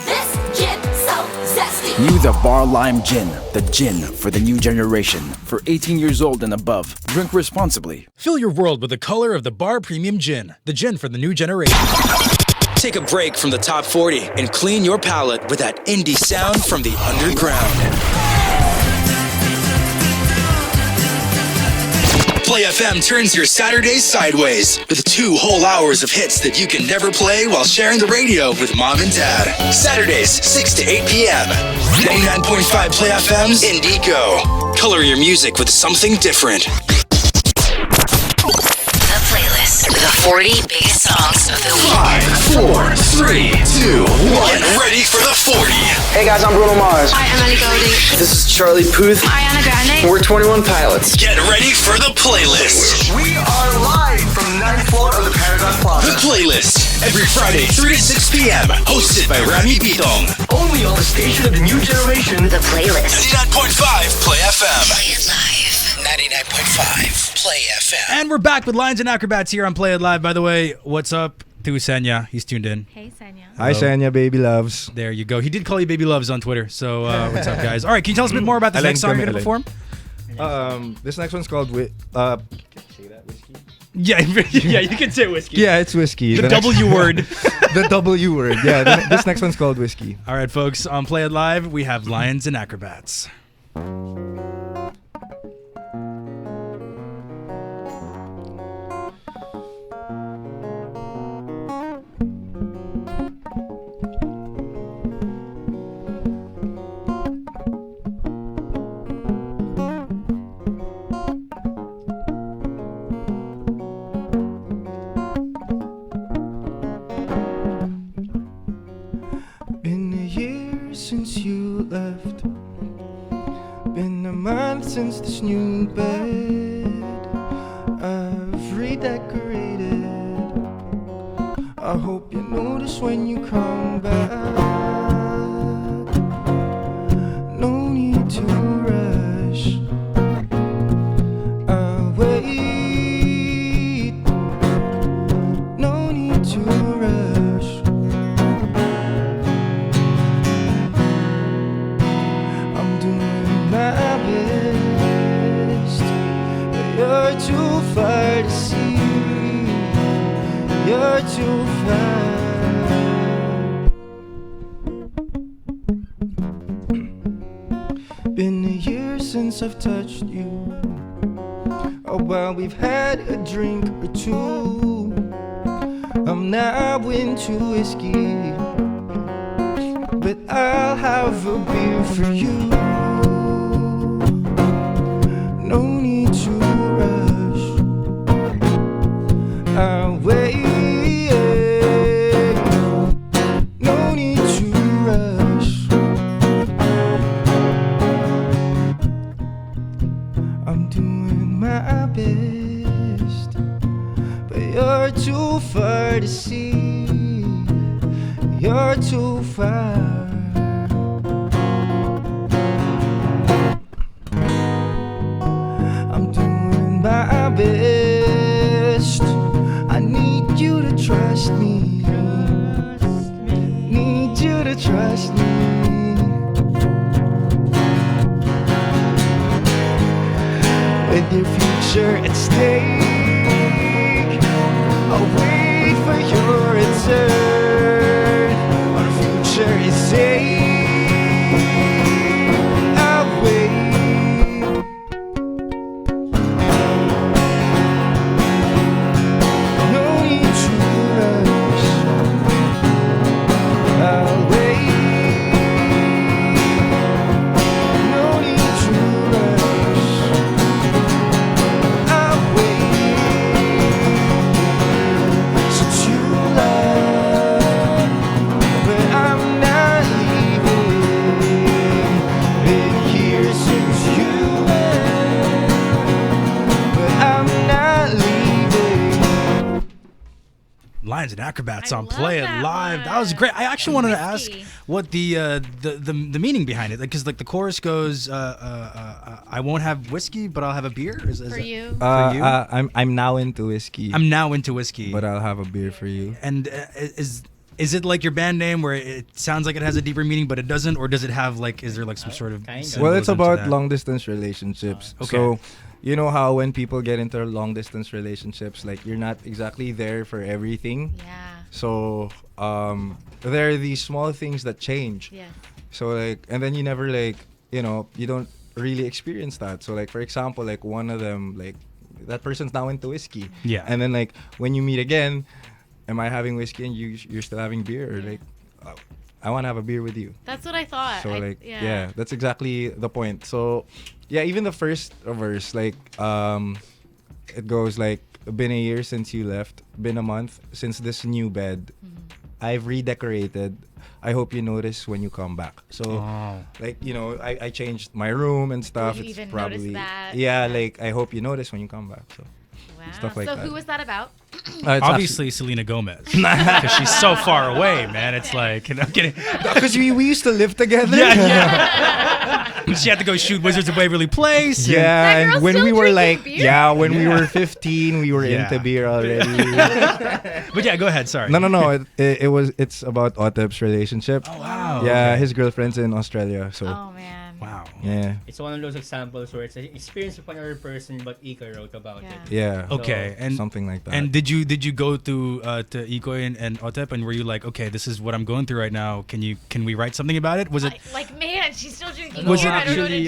This gin so zesty. New the Bar Lime Gin, the gin for the new generation. For 18 years old and above. Drink responsibly. Fill your world with the color of the Bar Premium Gin, the gin for the new generation. Take a break from the top 40 and clean your palate with that indie sound from the underground. Play FM turns your Saturdays sideways with 2 whole hours of hits that you can never play while sharing the radio with mom and dad. Saturdays, 6 to 8 p.m. 99.5 Play FM's Indigo. Color your music with something different. The playlist. The 40 biggest songs of the week. 5, 4, 3, 2, 1. Ready for the 40. Hey guys, I'm Bruno Mars. Hi, I'm Ellie Golding. This is Charlie Puth. Ariana Grande. We're 21 Pilots. Get ready for the playlist. We are live from the 9th floor of the Paragon Plaza. The playlist. Every Friday, 3 to 6 p.m. Hosted by Rami Bitong. Only on the station of the new generation. The playlist. 99.5 Play FM. Play It Live. 99.5 Play FM. And we're back with Lions and Acrobats here on Play It Live. By the way, what's up to Senya? He's tuned in. Hey, Senya. Hi, Sanya, baby loves. There you go. He did call you Baby Loves on Twitter. So what's up, guys? All right, can you tell us a bit more about this next song you're going to perform? This next one's called say that whiskey? Yeah, yeah, you can say whiskey. Yeah, it's whiskey. The W word. The W word. Yeah, this next one's called whiskey. All right, folks. On Play It Live, we have Lions and Acrobats. Been a year since you left. Been a month since this new bed I've redecorated. I hope you notice when you come back. No need to rush. I'll wait. No need to rush. to see. You're too far. Been a year since I've touched you. Oh, well, we've had a drink or two. I'm now into whiskey, but I'll have a beer for you. No need to rush. I'll wait. No need to rush. I'm doing my best, but you're too far to see. You're too far. I'm doing my best. I need you to trust me. Need you to trust me. With your future at stake, I'll wait for your return. Our future is safe. I'll wait. No need to rush. I'll wait. No need to rush. I'll wait. Since you left, but I'm not leaving. Been here since you left, but I'm not leaving. Lions and Acrobats on love Play It that Live. one. That was great. I actually wanted to ask Whiskey. what the meaning behind it, because like the chorus goes, "I won't have whiskey, but I'll have a beer." Is For that- you. For you? I'm now into whiskey. I'm now into whiskey. But I'll have a beer for you. And is it like your band name where it sounds like it has a deeper meaning, but it doesn't, or does it have like? Is there like some sort of? Kind of. Well, it's symbolism to about that? long distance relationships. Okay. So, you know how when people get into long distance relationships, like you're not exactly there for everything. Yeah. So, there are these small things that change. Yeah. So like, and then you never like, you don't really experience that. So like, for example, like one of them, like that person's now into whiskey. Yeah. And then like when you meet again, am I having whiskey and you're still having beer? Or like, I want to have a beer with you. That's what I thought. So like, yeah, that's exactly the point. So yeah, even the first verse, like, it goes like, been a year since you left, been a month since this new bed. I've redecorated. I hope you notice when you come back. So, like, I changed my room and stuff. you It's even probably notice that? yeah, like I hope you notice when you come back. So, stuff like so that. who was that about? It's Obviously, Selena Gomez, because she's so far away, man. It's like, I'm kidding. Because we used to live together. She had to go shoot Wizards of Waverly Place. Yeah, and when we were like, beer? when we were 15, we were into beer already. But yeah, go ahead. Sorry. No. It's about Otep's relationship. Oh wow. Yeah, okay. his girlfriend's in Australia. So Oh man. Wow. yeah, It's one of those examples where it's an experience of another person, but Ika wrote about it. yeah. Okay, and something like that. And did you go to Ikoy and Otep, and were you like, okay, this is what I'm going through right now? Can we write something about it? Was it? Like man, she's still drinking Was beer. it I don't know what to Actually, do.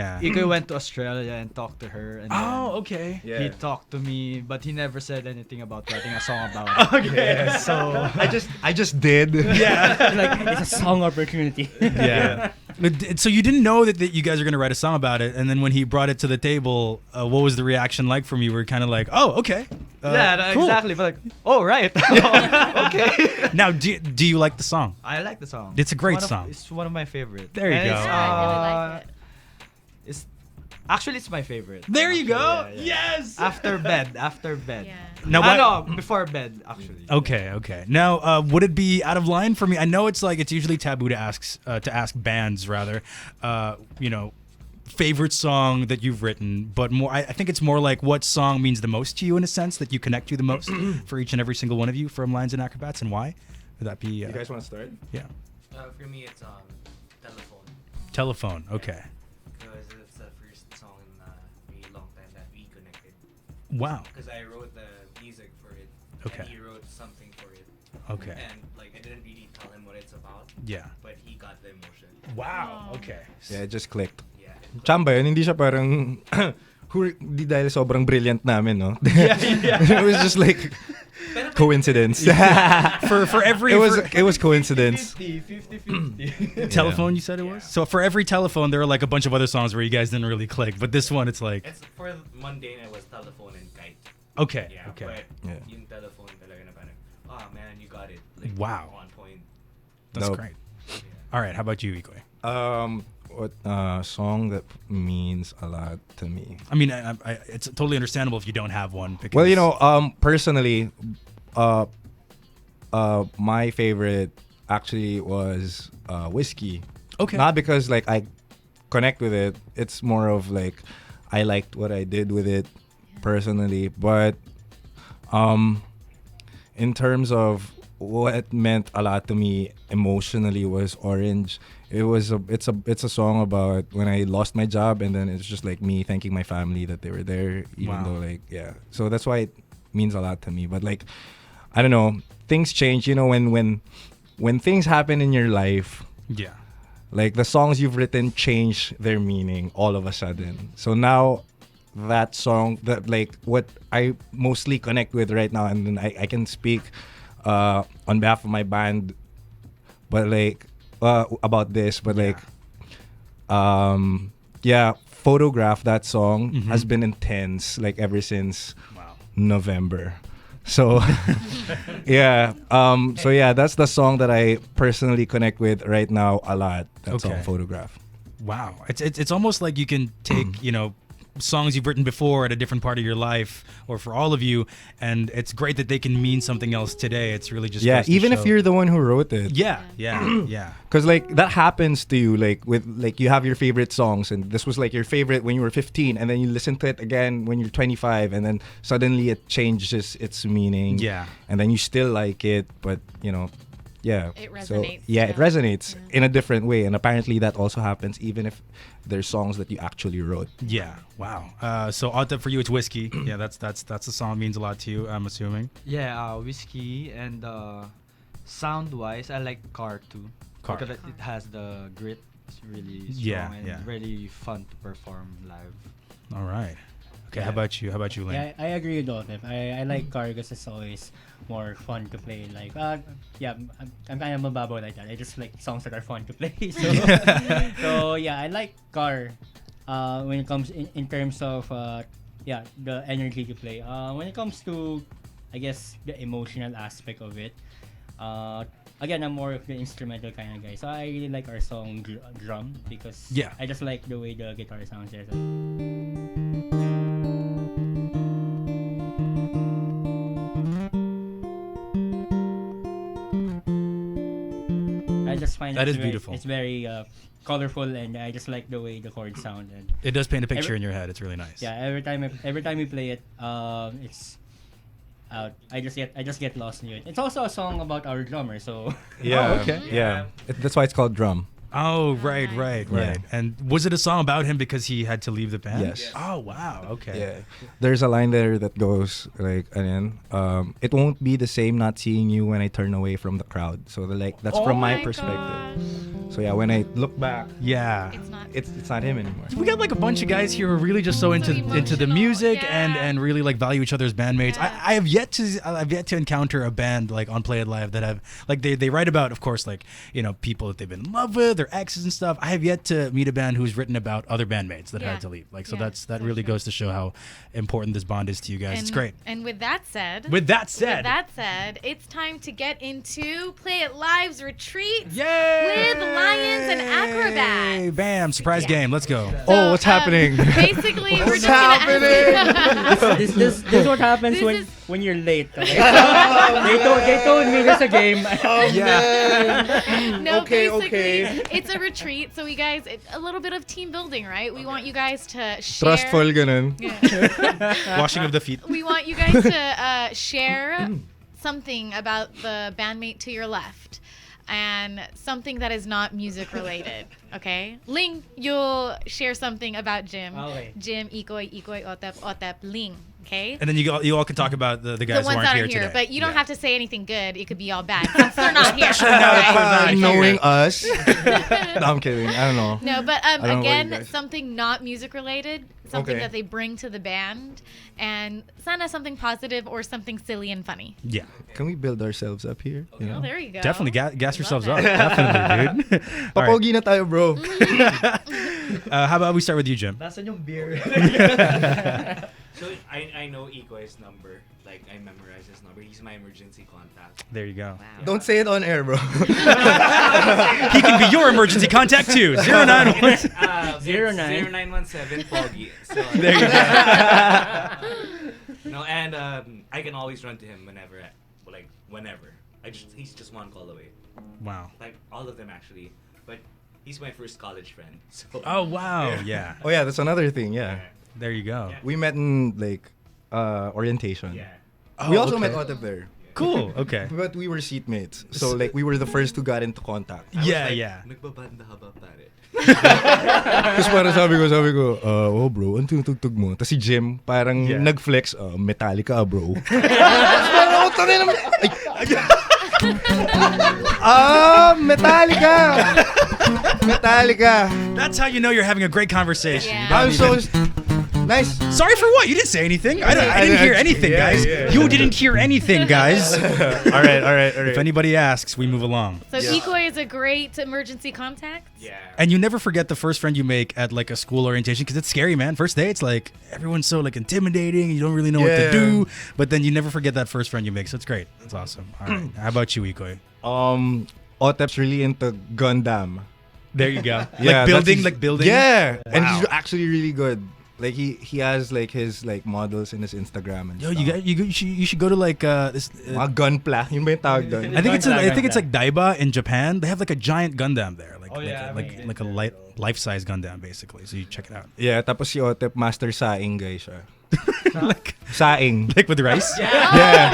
Yeah. Iko went to Australia and talked to her. And Oh, okay. Yeah. he talked to me, but he never said anything about writing a song about it. Okay. So I just did. Yeah. Like it's a song opportunity. Yeah. So you didn't know that you guys are going to write a song about it, and then when he brought it to the table, what was the reaction like from you? Were kind of like, oh, okay. Cool. exactly. But like, oh right, okay. Now, do you like the song? I like the song. It's a great song. It's one of my favorites. There you And go. It's, Yeah, I really like it. It's actually it's my favorite. There you go. Yeah, yeah. Yes. After bed. Yeah. Now, No, before bed actually. Okay. Now, would it be out of line for me? I know it's usually taboo to ask bands rather, favorite song that you've written, but more. I think it's more like what song means the most to you in a sense that you connect to the most for each and every single one of you from Lions and Acrobats, and why? Would that be? You guys want to start? Yeah. For me, it's Telephone. Telephone. Okay. Because it's the first song in a really long time that we connected. Wow. Because I wrote the music for it. Okay. And he wrote something for it. Okay. And like I didn't really tell him what it's about. Yeah. But he got the emotion. Wow. Okay. Yeah, it just clicked. Yeah. Chamba yun, hindi siya parang di dahil sobrang brilliant namin, no? Yeah. It was just like coincidence. For every it was coincidence. 50-50. telephone you said it was. So for every telephone, there are like a bunch of other songs where you guys didn't really click, but this one, it's like It's for mundane. It was telephone and kite. okay. Yeah. Okay. But Yeah. yung telephone talaga na parang, oh man, you got it. Like, Wow. On point. That's Nope. great. All right. How about you, Ikoy? What song that means a lot to me? I mean, it's totally understandable if you don't have one. Because, Well, personally, my favorite actually was Whiskey. Okay. Not because like I connect with it. It's more of like I liked what I did with it personally, but in terms of what meant a lot to me emotionally was Orange. It's a song about when I lost my job, and then it's just like me thanking my family that they were there, even Wow. though like so that's why it means a lot to me. But like I don't know, things change, when things happen in your life, yeah. like the songs you've written change their meaning all of a sudden. So now that song, that like what I mostly connect with right now, and then I can speak on behalf of my band, but like about this, but like Photograph, that song has been intense like ever since November. So that's the song that I personally connect with right now a lot. That song, Photograph. Wow. It's almost like you can take, songs you've written before at a different part of your life, or for all of you, and it's great that they can mean something else today. It's really just goes to even if show. you're the one who wrote it. Yeah. Because like that happens to you, like with like you have your favorite songs, and this was like your favorite when you were 15, and then you listen to it again when you're 25, and then suddenly it changes its meaning. Yeah. And then you still like it, but it resonates it resonates in a different way, and apparently that also happens even if there's songs that you actually wrote. Yeah. Wow. So Otep, for you, it's Whiskey. Yeah, that's the song means a lot to you, I'm assuming. Yeah, Whiskey, and sound-wise, I like Car too. Car. Because it has the grit. It's really strong Yeah, and yeah. really fun to perform live. All right. Okay. Yeah. How about you, Lynn? Yeah, I agree with Otep. I like Car because it's always more fun to play. Like, I'm kind of mababaw like that. I just like songs that are fun to play. So I like Car. When it comes in terms of the energy to play. When it comes to, I guess, the emotional aspect of it. Again, I'm more of the instrumental kind of guy. So I really like our song Drum because I just like the way the guitar sounds there. So. I just find that is beautiful. It's very colorful, and I just like the way the chords sound. And it does paint a picture in your head. It's really nice. Yeah, every time we play it, it's out. I just get lost in it. It's also a song about our drummer, so That's why it's called Drum. Oh, right. Yeah. And was it a song about him because he had to leave the band? Yes. Oh, wow. Okay. Yeah. There's a line there that goes like, it won't be the same not seeing you when I turn away from the crowd. So that's from my perspective. Gosh. So when I look back, it's not him anymore. We got like a bunch of guys here who are really just so into the emotional, music yeah. and really like value each other as bandmates. Yeah. I have yet to encounter a band like on Play It Live that have like they write about, of course, like people that they've been in love with, their exes and stuff. I have yet to meet a band who's written about other bandmates that had to leave. Like so that really goes to show how important this bond is to you guys. It's great. And with that said, it's time to get into Play It Live's retreat with Lions and Acrobats. Hey, bam! Surprise game. Let's go. So, what's happening? Basically, we're What's just happening? This is what happens when you're late. Okay? they told me there's a game. No, basically, it's a retreat. So we guys, a little bit of team building, right? We want you guys to share. Trustful ganun. Washing of the feet. We want you guys to share something about the bandmate to your left. And something that is not music related, okay? Ling, you'll share something about Jim. Okay. Jim, Ikoy, Otep, Ling. Okay. And then you all can talk about the guys The ones who that aren't are here today. but you don't have to say anything good. It could be all bad since they're not here. Right? Knowing us. No, I'm kidding. I don't know. No, but don't know what you again, guys- something not music related, something Okay. that they bring to the band, and sana something positive or something silly and funny. Yeah. Can we build ourselves up here? You know? Oh, there you go. Definitely gas yourselves up. that. Definitely, dude. All right. Papogi na tayo, bro. How about we start with you, Jim? Nasaan yung beer? So I know Ikoy's number. Like I memorized his number. He's my emergency contact. There you go. Don't say it on air, bro. He can be your emergency contact too. 091. 0917 Pogi. So, There you go. No, and I can always run to him whenever. He's just one call away. Wow. Like all of them actually, but he's my first college friend. So. Oh wow. Yeah. Oh yeah, that's another thing. Yeah. There you go. We met in like orientation. Yeah. We also okay. met Otep there. Cool. Okay. But we were seatmates. So like we were the first who got into contact. Yeah, yeah. Nagbabanda ka ba, pare? Tapos parang sabi ko, oh bro, ano tinutugtog mo? Tapos si Jim, parang nag-flex, Metallica, bro. Tapos parang, oh, tangin naman. Metallica! Metallica! That's how you know you're having a great conversation. Yeah. You don't I'm so... even- Nice. Sorry for what? You didn't say anything. I didn't hear anything, yeah, guys. yeah. You didn't hear anything, guys. All right. If anybody asks, we move along. So Ikoy is a great emergency contact. Yeah. And you never forget the first friend you make at like a school orientation because it's scary, man. First day, it's like everyone's so like intimidating. You don't really know what to do. But then you never forget that first friend you make. So it's great. That's awesome. All right. How about you, Ikoy? Otep's really into Gundam. There you go. Yeah, like building. Yeah, and Wow. he's actually really good. Like he has like his like models in his Instagram and Yo, stuff. you should go to like this. Mga Gunpla, yun ba yung tawag doon? I think it's like Daiba in Japan. They have like a giant Gundam there, like a life-size Gundam basically. So you check it out. Yeah, tapos si Otep master saing guy siya. Saing. Like with rice. Yeah.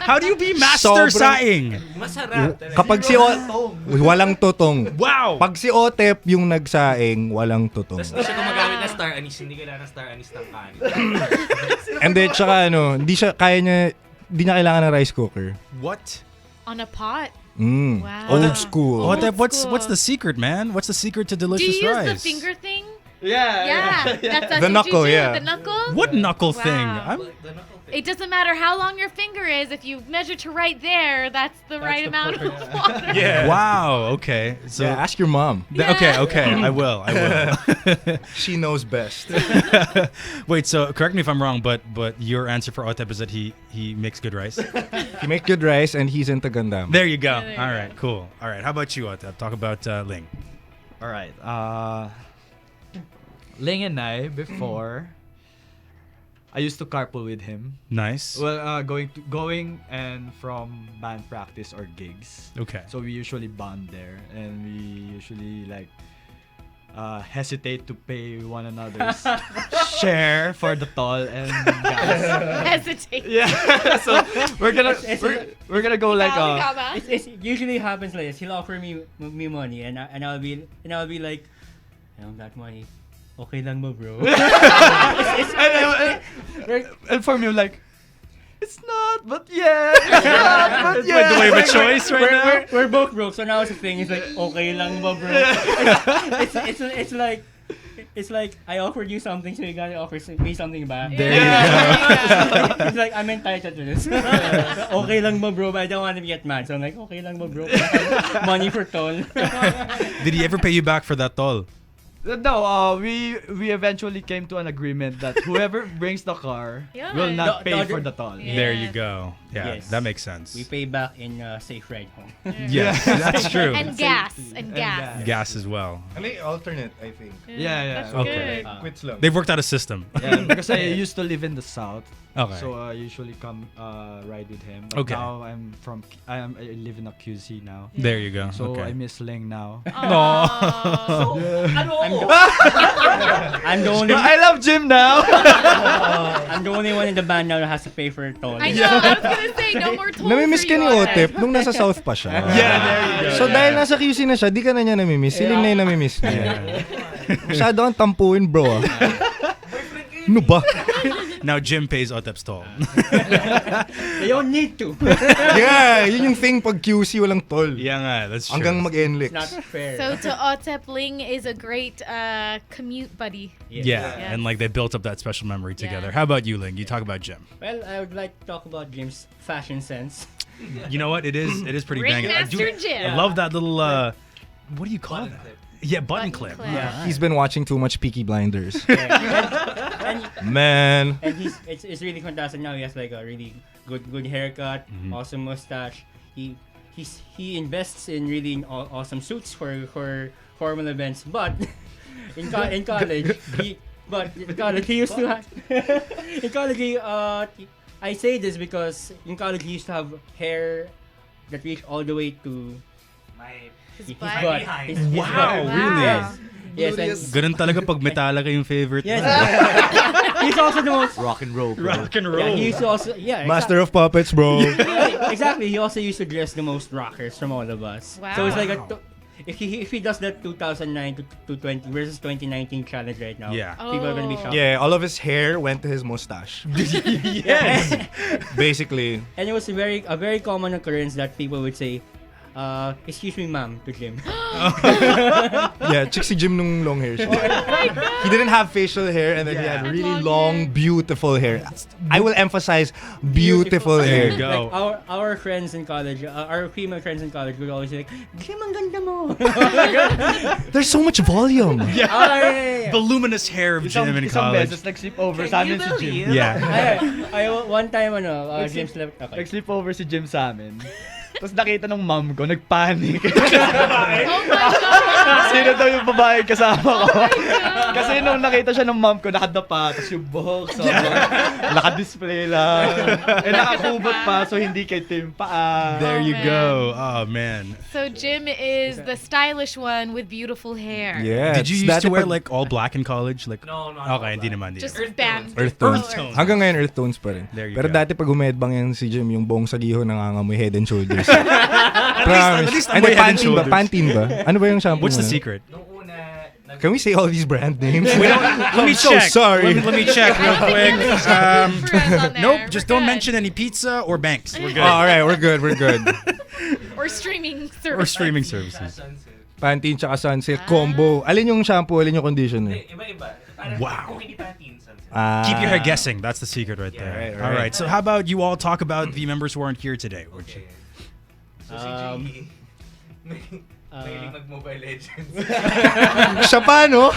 How do you be master saing? Masarap. Kapag si walang tutong. Wow. Pag si Otep yung nagsaing, walang tutong. Tapos hindi siya gumagamit ng star anise. Hindi kailangan ng star anise ng kanin. And then tsaka hindi niya kailangan ng rice cooker. What? On a pot. Wow. Old school. What's the secret, man? What's the secret to Do delicious you use rice? the finger thing? Yeah. That's The what knuckle, you do. yeah. The knuckle? What knuckle Wow. thing? It doesn't matter how long your finger is. If you measure to right there, that's the right amount of water. Yeah. Wow. Okay. So Yeah, ask your mom. Okay. I will. She knows best. Wait. So correct me if I'm wrong, but your answer for Otep is that he makes good rice. He makes good rice and he's into Gundam. There you go. there you All go. right. Cool. All right. How about you, Otep? Talk about Ling. All right. Ling and I before I used to carpool with him. Nice. Well, going and from band practice or gigs. Okay. So we usually bond there, and we usually like hesitate to pay one another's share for the toll and gas. Hesitate. Yeah. So we're gonna go like It usually happens like this. He'll offer me money, and I'll be like, I don't got money. Okay lang mo, bro. and for me, I'm like, it's not, but yeah. It's not, but yeah. Do we have a choice right now? We're both broke, so now the thing is like, okay lang ba, bro? It's like I offered you something, so you gotta offer me something back. There you go. It's like I'm entitled to this. Okay lang ba, bro? But I don't want to get mad, so I'm like, okay lang ba, bro? Money for toll. Did he ever pay you back for that toll? No, we eventually came to an agreement that whoever brings the car will not pay for the toll. Yeah. There you go. Yeah, Yes. that makes sense. We pay back in safe ride home. Yeah, that's true. And gas. And gas. Gas as well. I mean, alternate, I think. Yeah. That's Okay. good. Quits lang. They've worked out a system. Yeah, because I used to live in the south. Okay. So I usually come ride with him. But Okay. now I live in a QC now. There you go. So okay. I miss Ling now. Aww. I'm the only. I love Jim now. I'm the only one in the band now that has to pay for toll. I know. I was gonna say no more tolls. Namimiss ka ni Otep nung nasa South pa siya. Yeah, there you go. So dahil nasa QC na siya, di ka na niya namimiss. Siling na yung namimiss niya. Masyado kang tampuin, bro. Ano ba? Now Jim pays Otep's toll. They don't need to. Yeah, yun yung thing pag QC walang toll. Yeah nga, that's true. Hanggang mag-NLEX. Not fair. So to Otep, Ling is a great commute buddy. Yeah, and like they built up that special memory together. How about you, Ling? You talk about Jim. Well, I would like to talk about Jim's fashion sense. You know what? It is pretty banging. Ringmaster Jim. I love that little what do you call that? Yeah, button clip. Yeah. He's been watching too much Peaky Blinders. And Man. and it's really fantastic now. He has like a really good haircut, awesome mustache. He invests in really awesome suits for formal events. But in college, he used to have in college I say this because in college he used to have hair that reached all the way to his butt. Wow, really? Yes, and Ganun talaga pag Metallica yung favorite. yes. He's also the most Rock and roll. Bro. Rock and roll. Yeah, he used to also Master of Puppets, bro. exactly. He also used to dress the most rockers from all of us. Wow. So it's like if he does that 2009 to 20 versus 2019 challenge right now, Yeah. people are gonna be shocked. Yeah, all of his hair went to his mustache. Yes. Basically. And it was a very common occurrence that people would say, excuse me, ma'am, to Jim. Yeah, chick si Jim nung long hair siya. He didn't have facial hair and then he had really long, beautiful hair. I will emphasize beautiful hair. There you go. Like our friends in college, our female friends in college would always say, like, Jim, ang ganda mo. There's so much volume. Yeah. The luminous hair of Jim in college. Beses nag-sleep over sa amin si Jim. Yeah. I one time Jim slept. Okay. Nag-sleep over si Jim sa amin. Tapos nakita ng mom ko, nagpanic. Oh my God! Sino daw yung babae kasama ko? Kasi nung nakita siya ng mom ko, nakadapa, tapos yung buhok, so naka-display lang. Nakakubot pa, so hindi kay Tim paa. There you man. go. Oh man. So Jim is the stylish one with beautiful hair. Yeah. Did you used to wear like all black in college? Like No, no. okay, hindi naman. Just band. Earth tones. tones. Hanggang ngayon, earth tones pa rin. There you Pero go. dati pag umedbang yan si Jim, yung buong sagiho nangangamoy Head and Shoulders. At least And amoy then Head and Pantene ba? Shoulders. Pantene ba? Ano ba yung shampoo What's the mo na? secret? Nung una, Can we say all these brand names? Let me so check. sorry. Let me check real quick. Nope, just don't We're mention any pizza or banks. We're good. Oh, all right, we're good. We're good. Or streaming services. Or streaming services. Pantene tsaka Sunsilk combo. Alin yung shampoo, alin yung conditioner? Iba-iba. Parang Wow. kung hindi Pantene, Sunsilk. Keep your hair guessing. That's the secret right there. right, All right. right. So how about you all talk about the members who aren't here today? Okay. So si G, mahilig mag-Mobile Legends. Siya pa, no?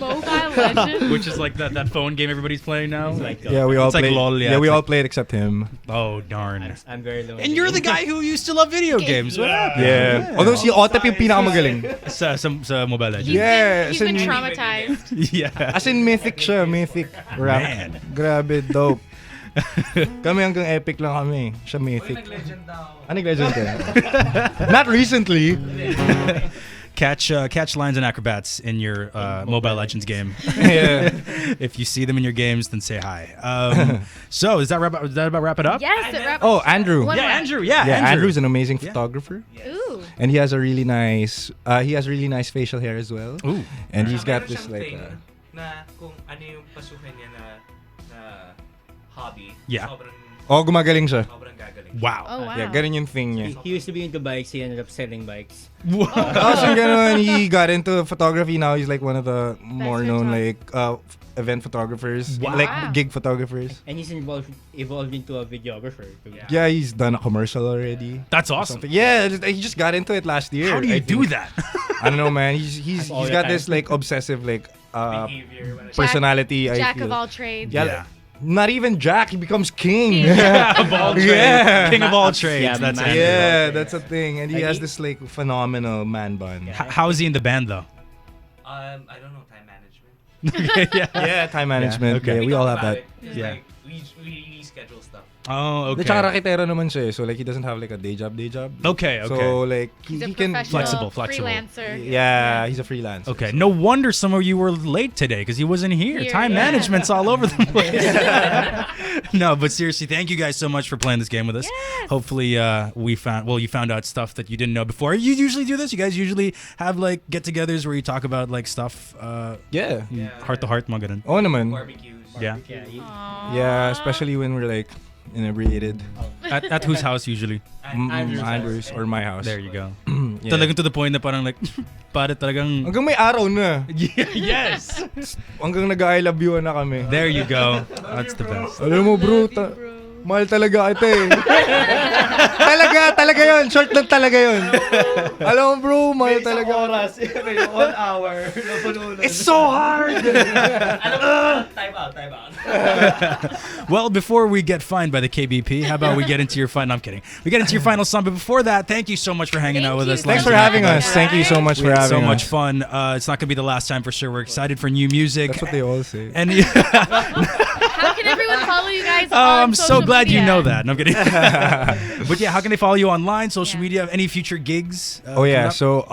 Mobile Legends. Which is like that phone game everybody's playing now. Yeah, we all It's like played. LOL, Yeah, it's we all like- played except him. Oh darn. I'm very low. And you're the guy who used to love video games. What happened? Yeah. Although si Otep yung pinakamagaling. Sa Mobile Legends. Yeah, He's as been in- traumatized. Yeah. As in mythic siya, mythic. Man. Grabe, dope. Kami hanggang epic lang kami. Siya Uy, mythic. nag-legend na ako. Nag-legend ka? Not recently. Catch lines and acrobats in your Mobile Legends game. Yeah. If you see them in your games, then say hi. So is that about wrap it up? Yes, it wraps. Oh, Andrew. One Yeah, more. Andrew. Yeah, Yeah, Andrew. Andrew's an amazing photographer. Ooh. And he has a really nice facial hair as well. Ooh. And he's got Meron this siyang like thing na kung ano yung pasukan niya na hobby. Yeah. gumagaling siya. Sobrang gagaling. Wow. Oh wow. Yeah, ganun yung thing niya. He used to be into bikes. He ended up selling bikes. Also, ganun, he got into photography. Now he's like one of the more known like event photographers, Wow. like gig photographers. And he's evolved into a videographer. Too. Yeah, he's done a commercial already. That's awesome. Yeah, he just got into it last year. How do you I do think. that? I don't know, man. He's All the got time. this like obsessive like Behavior. personality. I Jack feel. of all trades. Yeah. Yeah. Not even Jack, he becomes king. Yeah, of all trades. Yeah. King of all trades. Yeah, That's man. Andrew. Yeah, that's a thing. And he Like has he- this like phenomenal man bun. How is he in the band though? I don't know, time management. Yeah. Yeah, time management. okay. Yeah, we all have talk about that. it. It's Yeah. like, we reschedule stuff. Oh, The okay. tsaka raketero naman siya, eh. So like he doesn't have like a day job. Okay, okay. So like He's a he can professional Flexible. freelancer. Yeah, he's a freelancer. Okay, no wonder some of you were late today because he wasn't here. Here, Time yeah. management's all over the place. No, but seriously, thank you guys so much for playing this game with us. Yes. Hopefully, you found out stuff that you didn't know before. You usually do this. You guys usually have like get-togethers where you talk about like stuff, Yeah. heart to heart, mga ganun. Oo naman. Barbecues. Yeah. Yeah, especially when we're like inebriated. At whose house usually? Andrew's or my house. There you go. Yeah. Talagang to the point na parang like, pare talagang... Hanggang may araw na. Yes! Hanggang nag-I love you na kami. There you go. That's the best. Alam mo bro, mahal talaga kita eh. talaga yun. Short lang talaga yun. Alam mo bro, mahal talaga. Oras. 1 hour. It's so hard! Time out. Well, before we get fined by the KBP, how about we get into your final... No, I'm kidding. We get into your final song, but before that, thank you so much for hanging out with us. Thanks for having us. Thank you so much for having us. So much fun. It's not going to be the last time for sure. We're excited for new music. That's what they all say. And How can everyone follow you guys on I'm so social glad you media? know that. No, I'm kidding. But yeah, how can they follow you online, social media, any future gigs? Oh yeah, coming up? so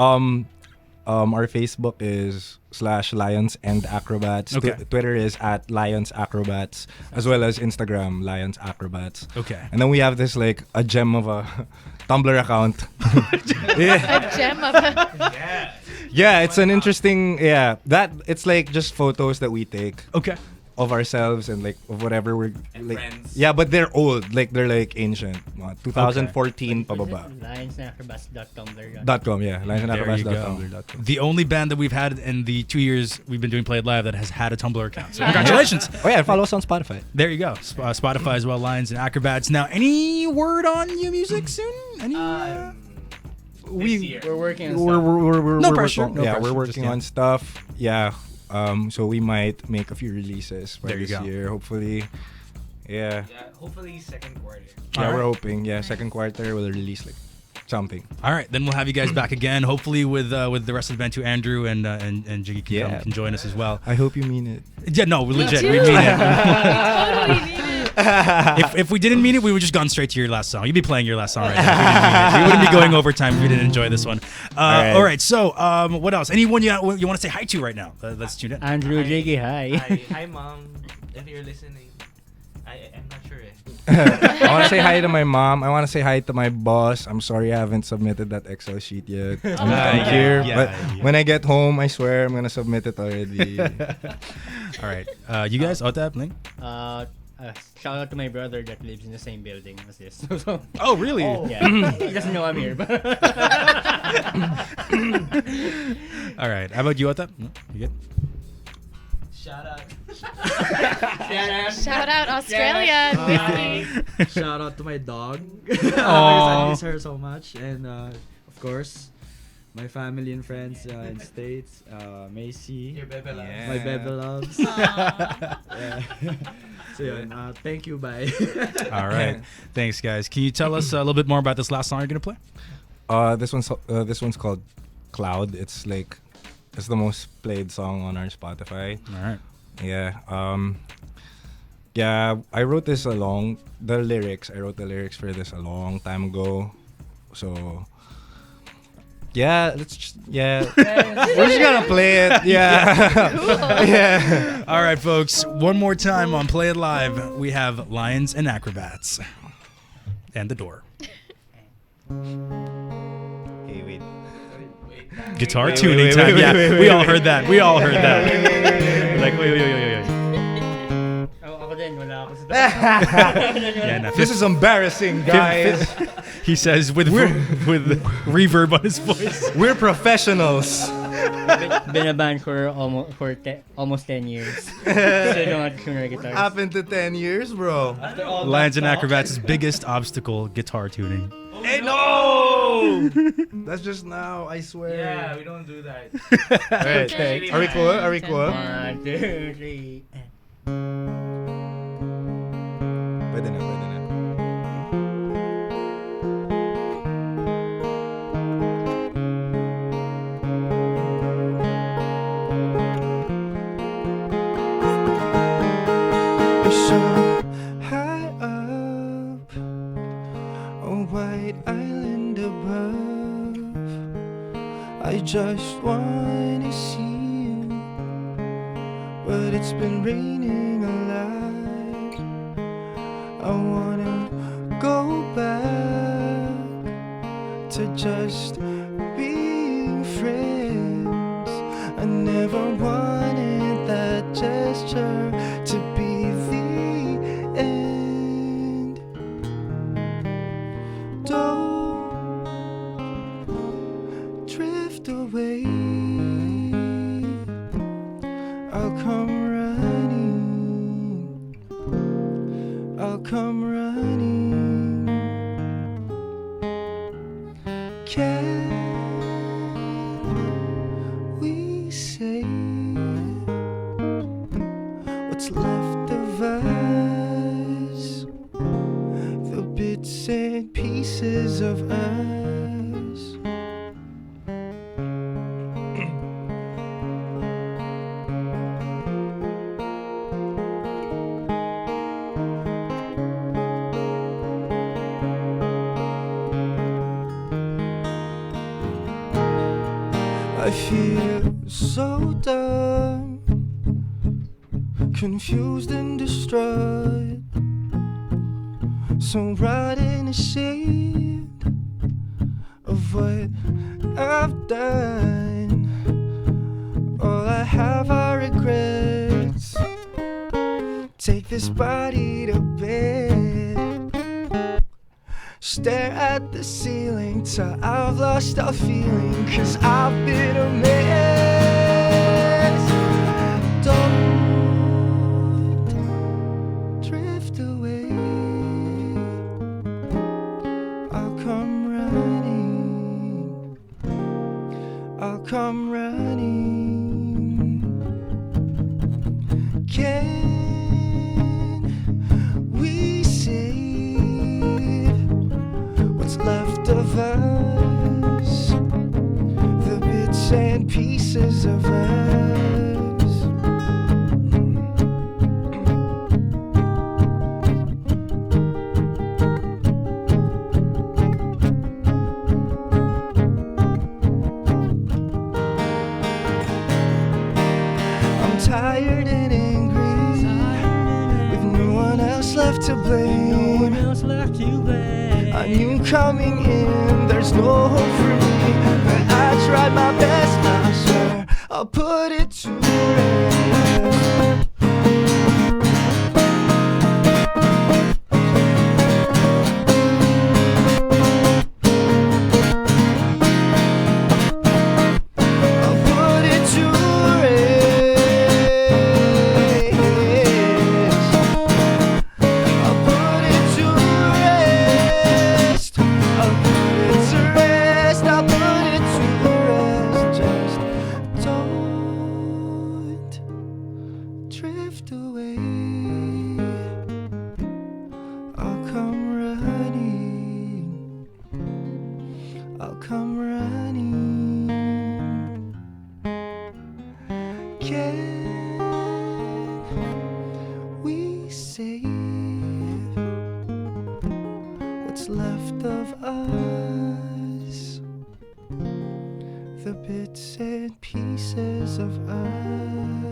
our Facebook is /Lions and Acrobats. Okay. Twitter is @Lions Acrobats, as well as Instagram Lions Acrobats. Okay. And then we have this like a gem of a Tumblr account. A gem of a... Yeah, it's an interesting. Yeah, that it's like just photos that we take. Okay. Of ourselves and like of whatever we're And like. friends. Yeah, but they're old. Like they're like ancient. 2014 pababa. Lionsandacrobats.tumblr.com. .com, yeah. There you go. Lionsandacrobats.tumblr.com. The only band that we've had in the 2 years we've been doing Play It Live that has had a Tumblr account. So congratulations. Oh yeah, follow us on Spotify. There you go. Spotify as well, Lions and Acrobats. Now, any word on new music soon? Any? We're working on We're No pressure. working, No yeah, pressure, we're just, working yeah. on stuff. Yeah. So we might make a few releases by There you this go. year, hopefully. Yeah. Yeah, hopefully second quarter. Yeah, All we're right. hoping. Yeah, second quarter we'll release like something. All right, then we'll have you guys back again. Hopefully with the rest of the band too. Andrew and Jiggy can join us as well. I hope you mean it. Yeah, no, we're legit. too. We mean it. Totally need it. If we didn't mean it, we would just gone straight to your last song. You'd be playing your last song right now. If we didn't mean it. We wouldn't be going overtime if we didn't enjoy this one. All right. So what else? Anyone you want to say hi to right now? Let's tune in. Andrew Jiggy, hi. Hi, Mom. If you're listening, I'm not sure. I want to say hi to my mom. I want to say hi to my boss. I'm sorry I haven't submitted that Excel sheet yet. Thank you. But when I get home, I swear I'm gonna submit it already. All right. You guys, Otap, Ling? Shout out to my brother that lives in the same building as this. Oh, really? Yeah. He doesn't know I'm here. But All right. How about you, Otap? No? You good? Shout out. Shout out Australia. Whiskey. Shout out to my dog. Aw. Because I miss her so much. And of course, my family and friends in States. Macy. Your bebe loves. My bebe loves. Aw. Yeah. So yun, thank you, bye. All right. Thanks, guys. Can you tell us a little bit more about this last song you're going to play? This one's called Cloud. It's the most played song on our Spotify. All right. Yeah. Yeah, I wrote this I wrote the lyrics for this a long time ago. So yeah, we're just gonna play it. Yeah. Yeah. All right, folks. One more time on Play It Live, we have Lions and Acrobats. And the door. Hey, wait. Guitar tuning time. Yeah, we all heard that. Like, wait. ako din, wala ako sa Yeah, no, This is embarrassing, guys. he says with reverb on his voice. We're professionals. Been a band for almost 10 years. So I don't have to tune our guitars. Happened to 10 years, bro. Lions and Acrobats' biggest obstacle, guitar tuning. Hey, no! That's just now, I swear. Yeah, we don't do that. Alright, are we cool? 1, 2, 3. Pwede na. So high up, a white island above. I just wanna see you, but it's been raining a lot. I wanna go back to just being friends. I never wanted that gesture to be away. I'll come running. I'll come running. Can we say what's left of us? The bits and pieces of us. I feel so dumb, confused and distraught, so right and ashamed of what I've done. All I have are regrets. Take this body to bed, stare at the ceiling till I've lost all feeling, 'cause I've been a mess. Don't drift away. I'll come running. I'll come running. Can we save what's left of us? The bits and pieces of us. I'm tired and angry, with no one else left to blame. I knew coming in there's no hope for me, but I tried my best. I swear I'll put it to rest. I'll put it to rest. I'll put it to rest. I'll put it to rest. I'll put it to rest. Just don't drift away. I'll come running. I'll come running. Can we save what's left of us? The bits and pieces of us.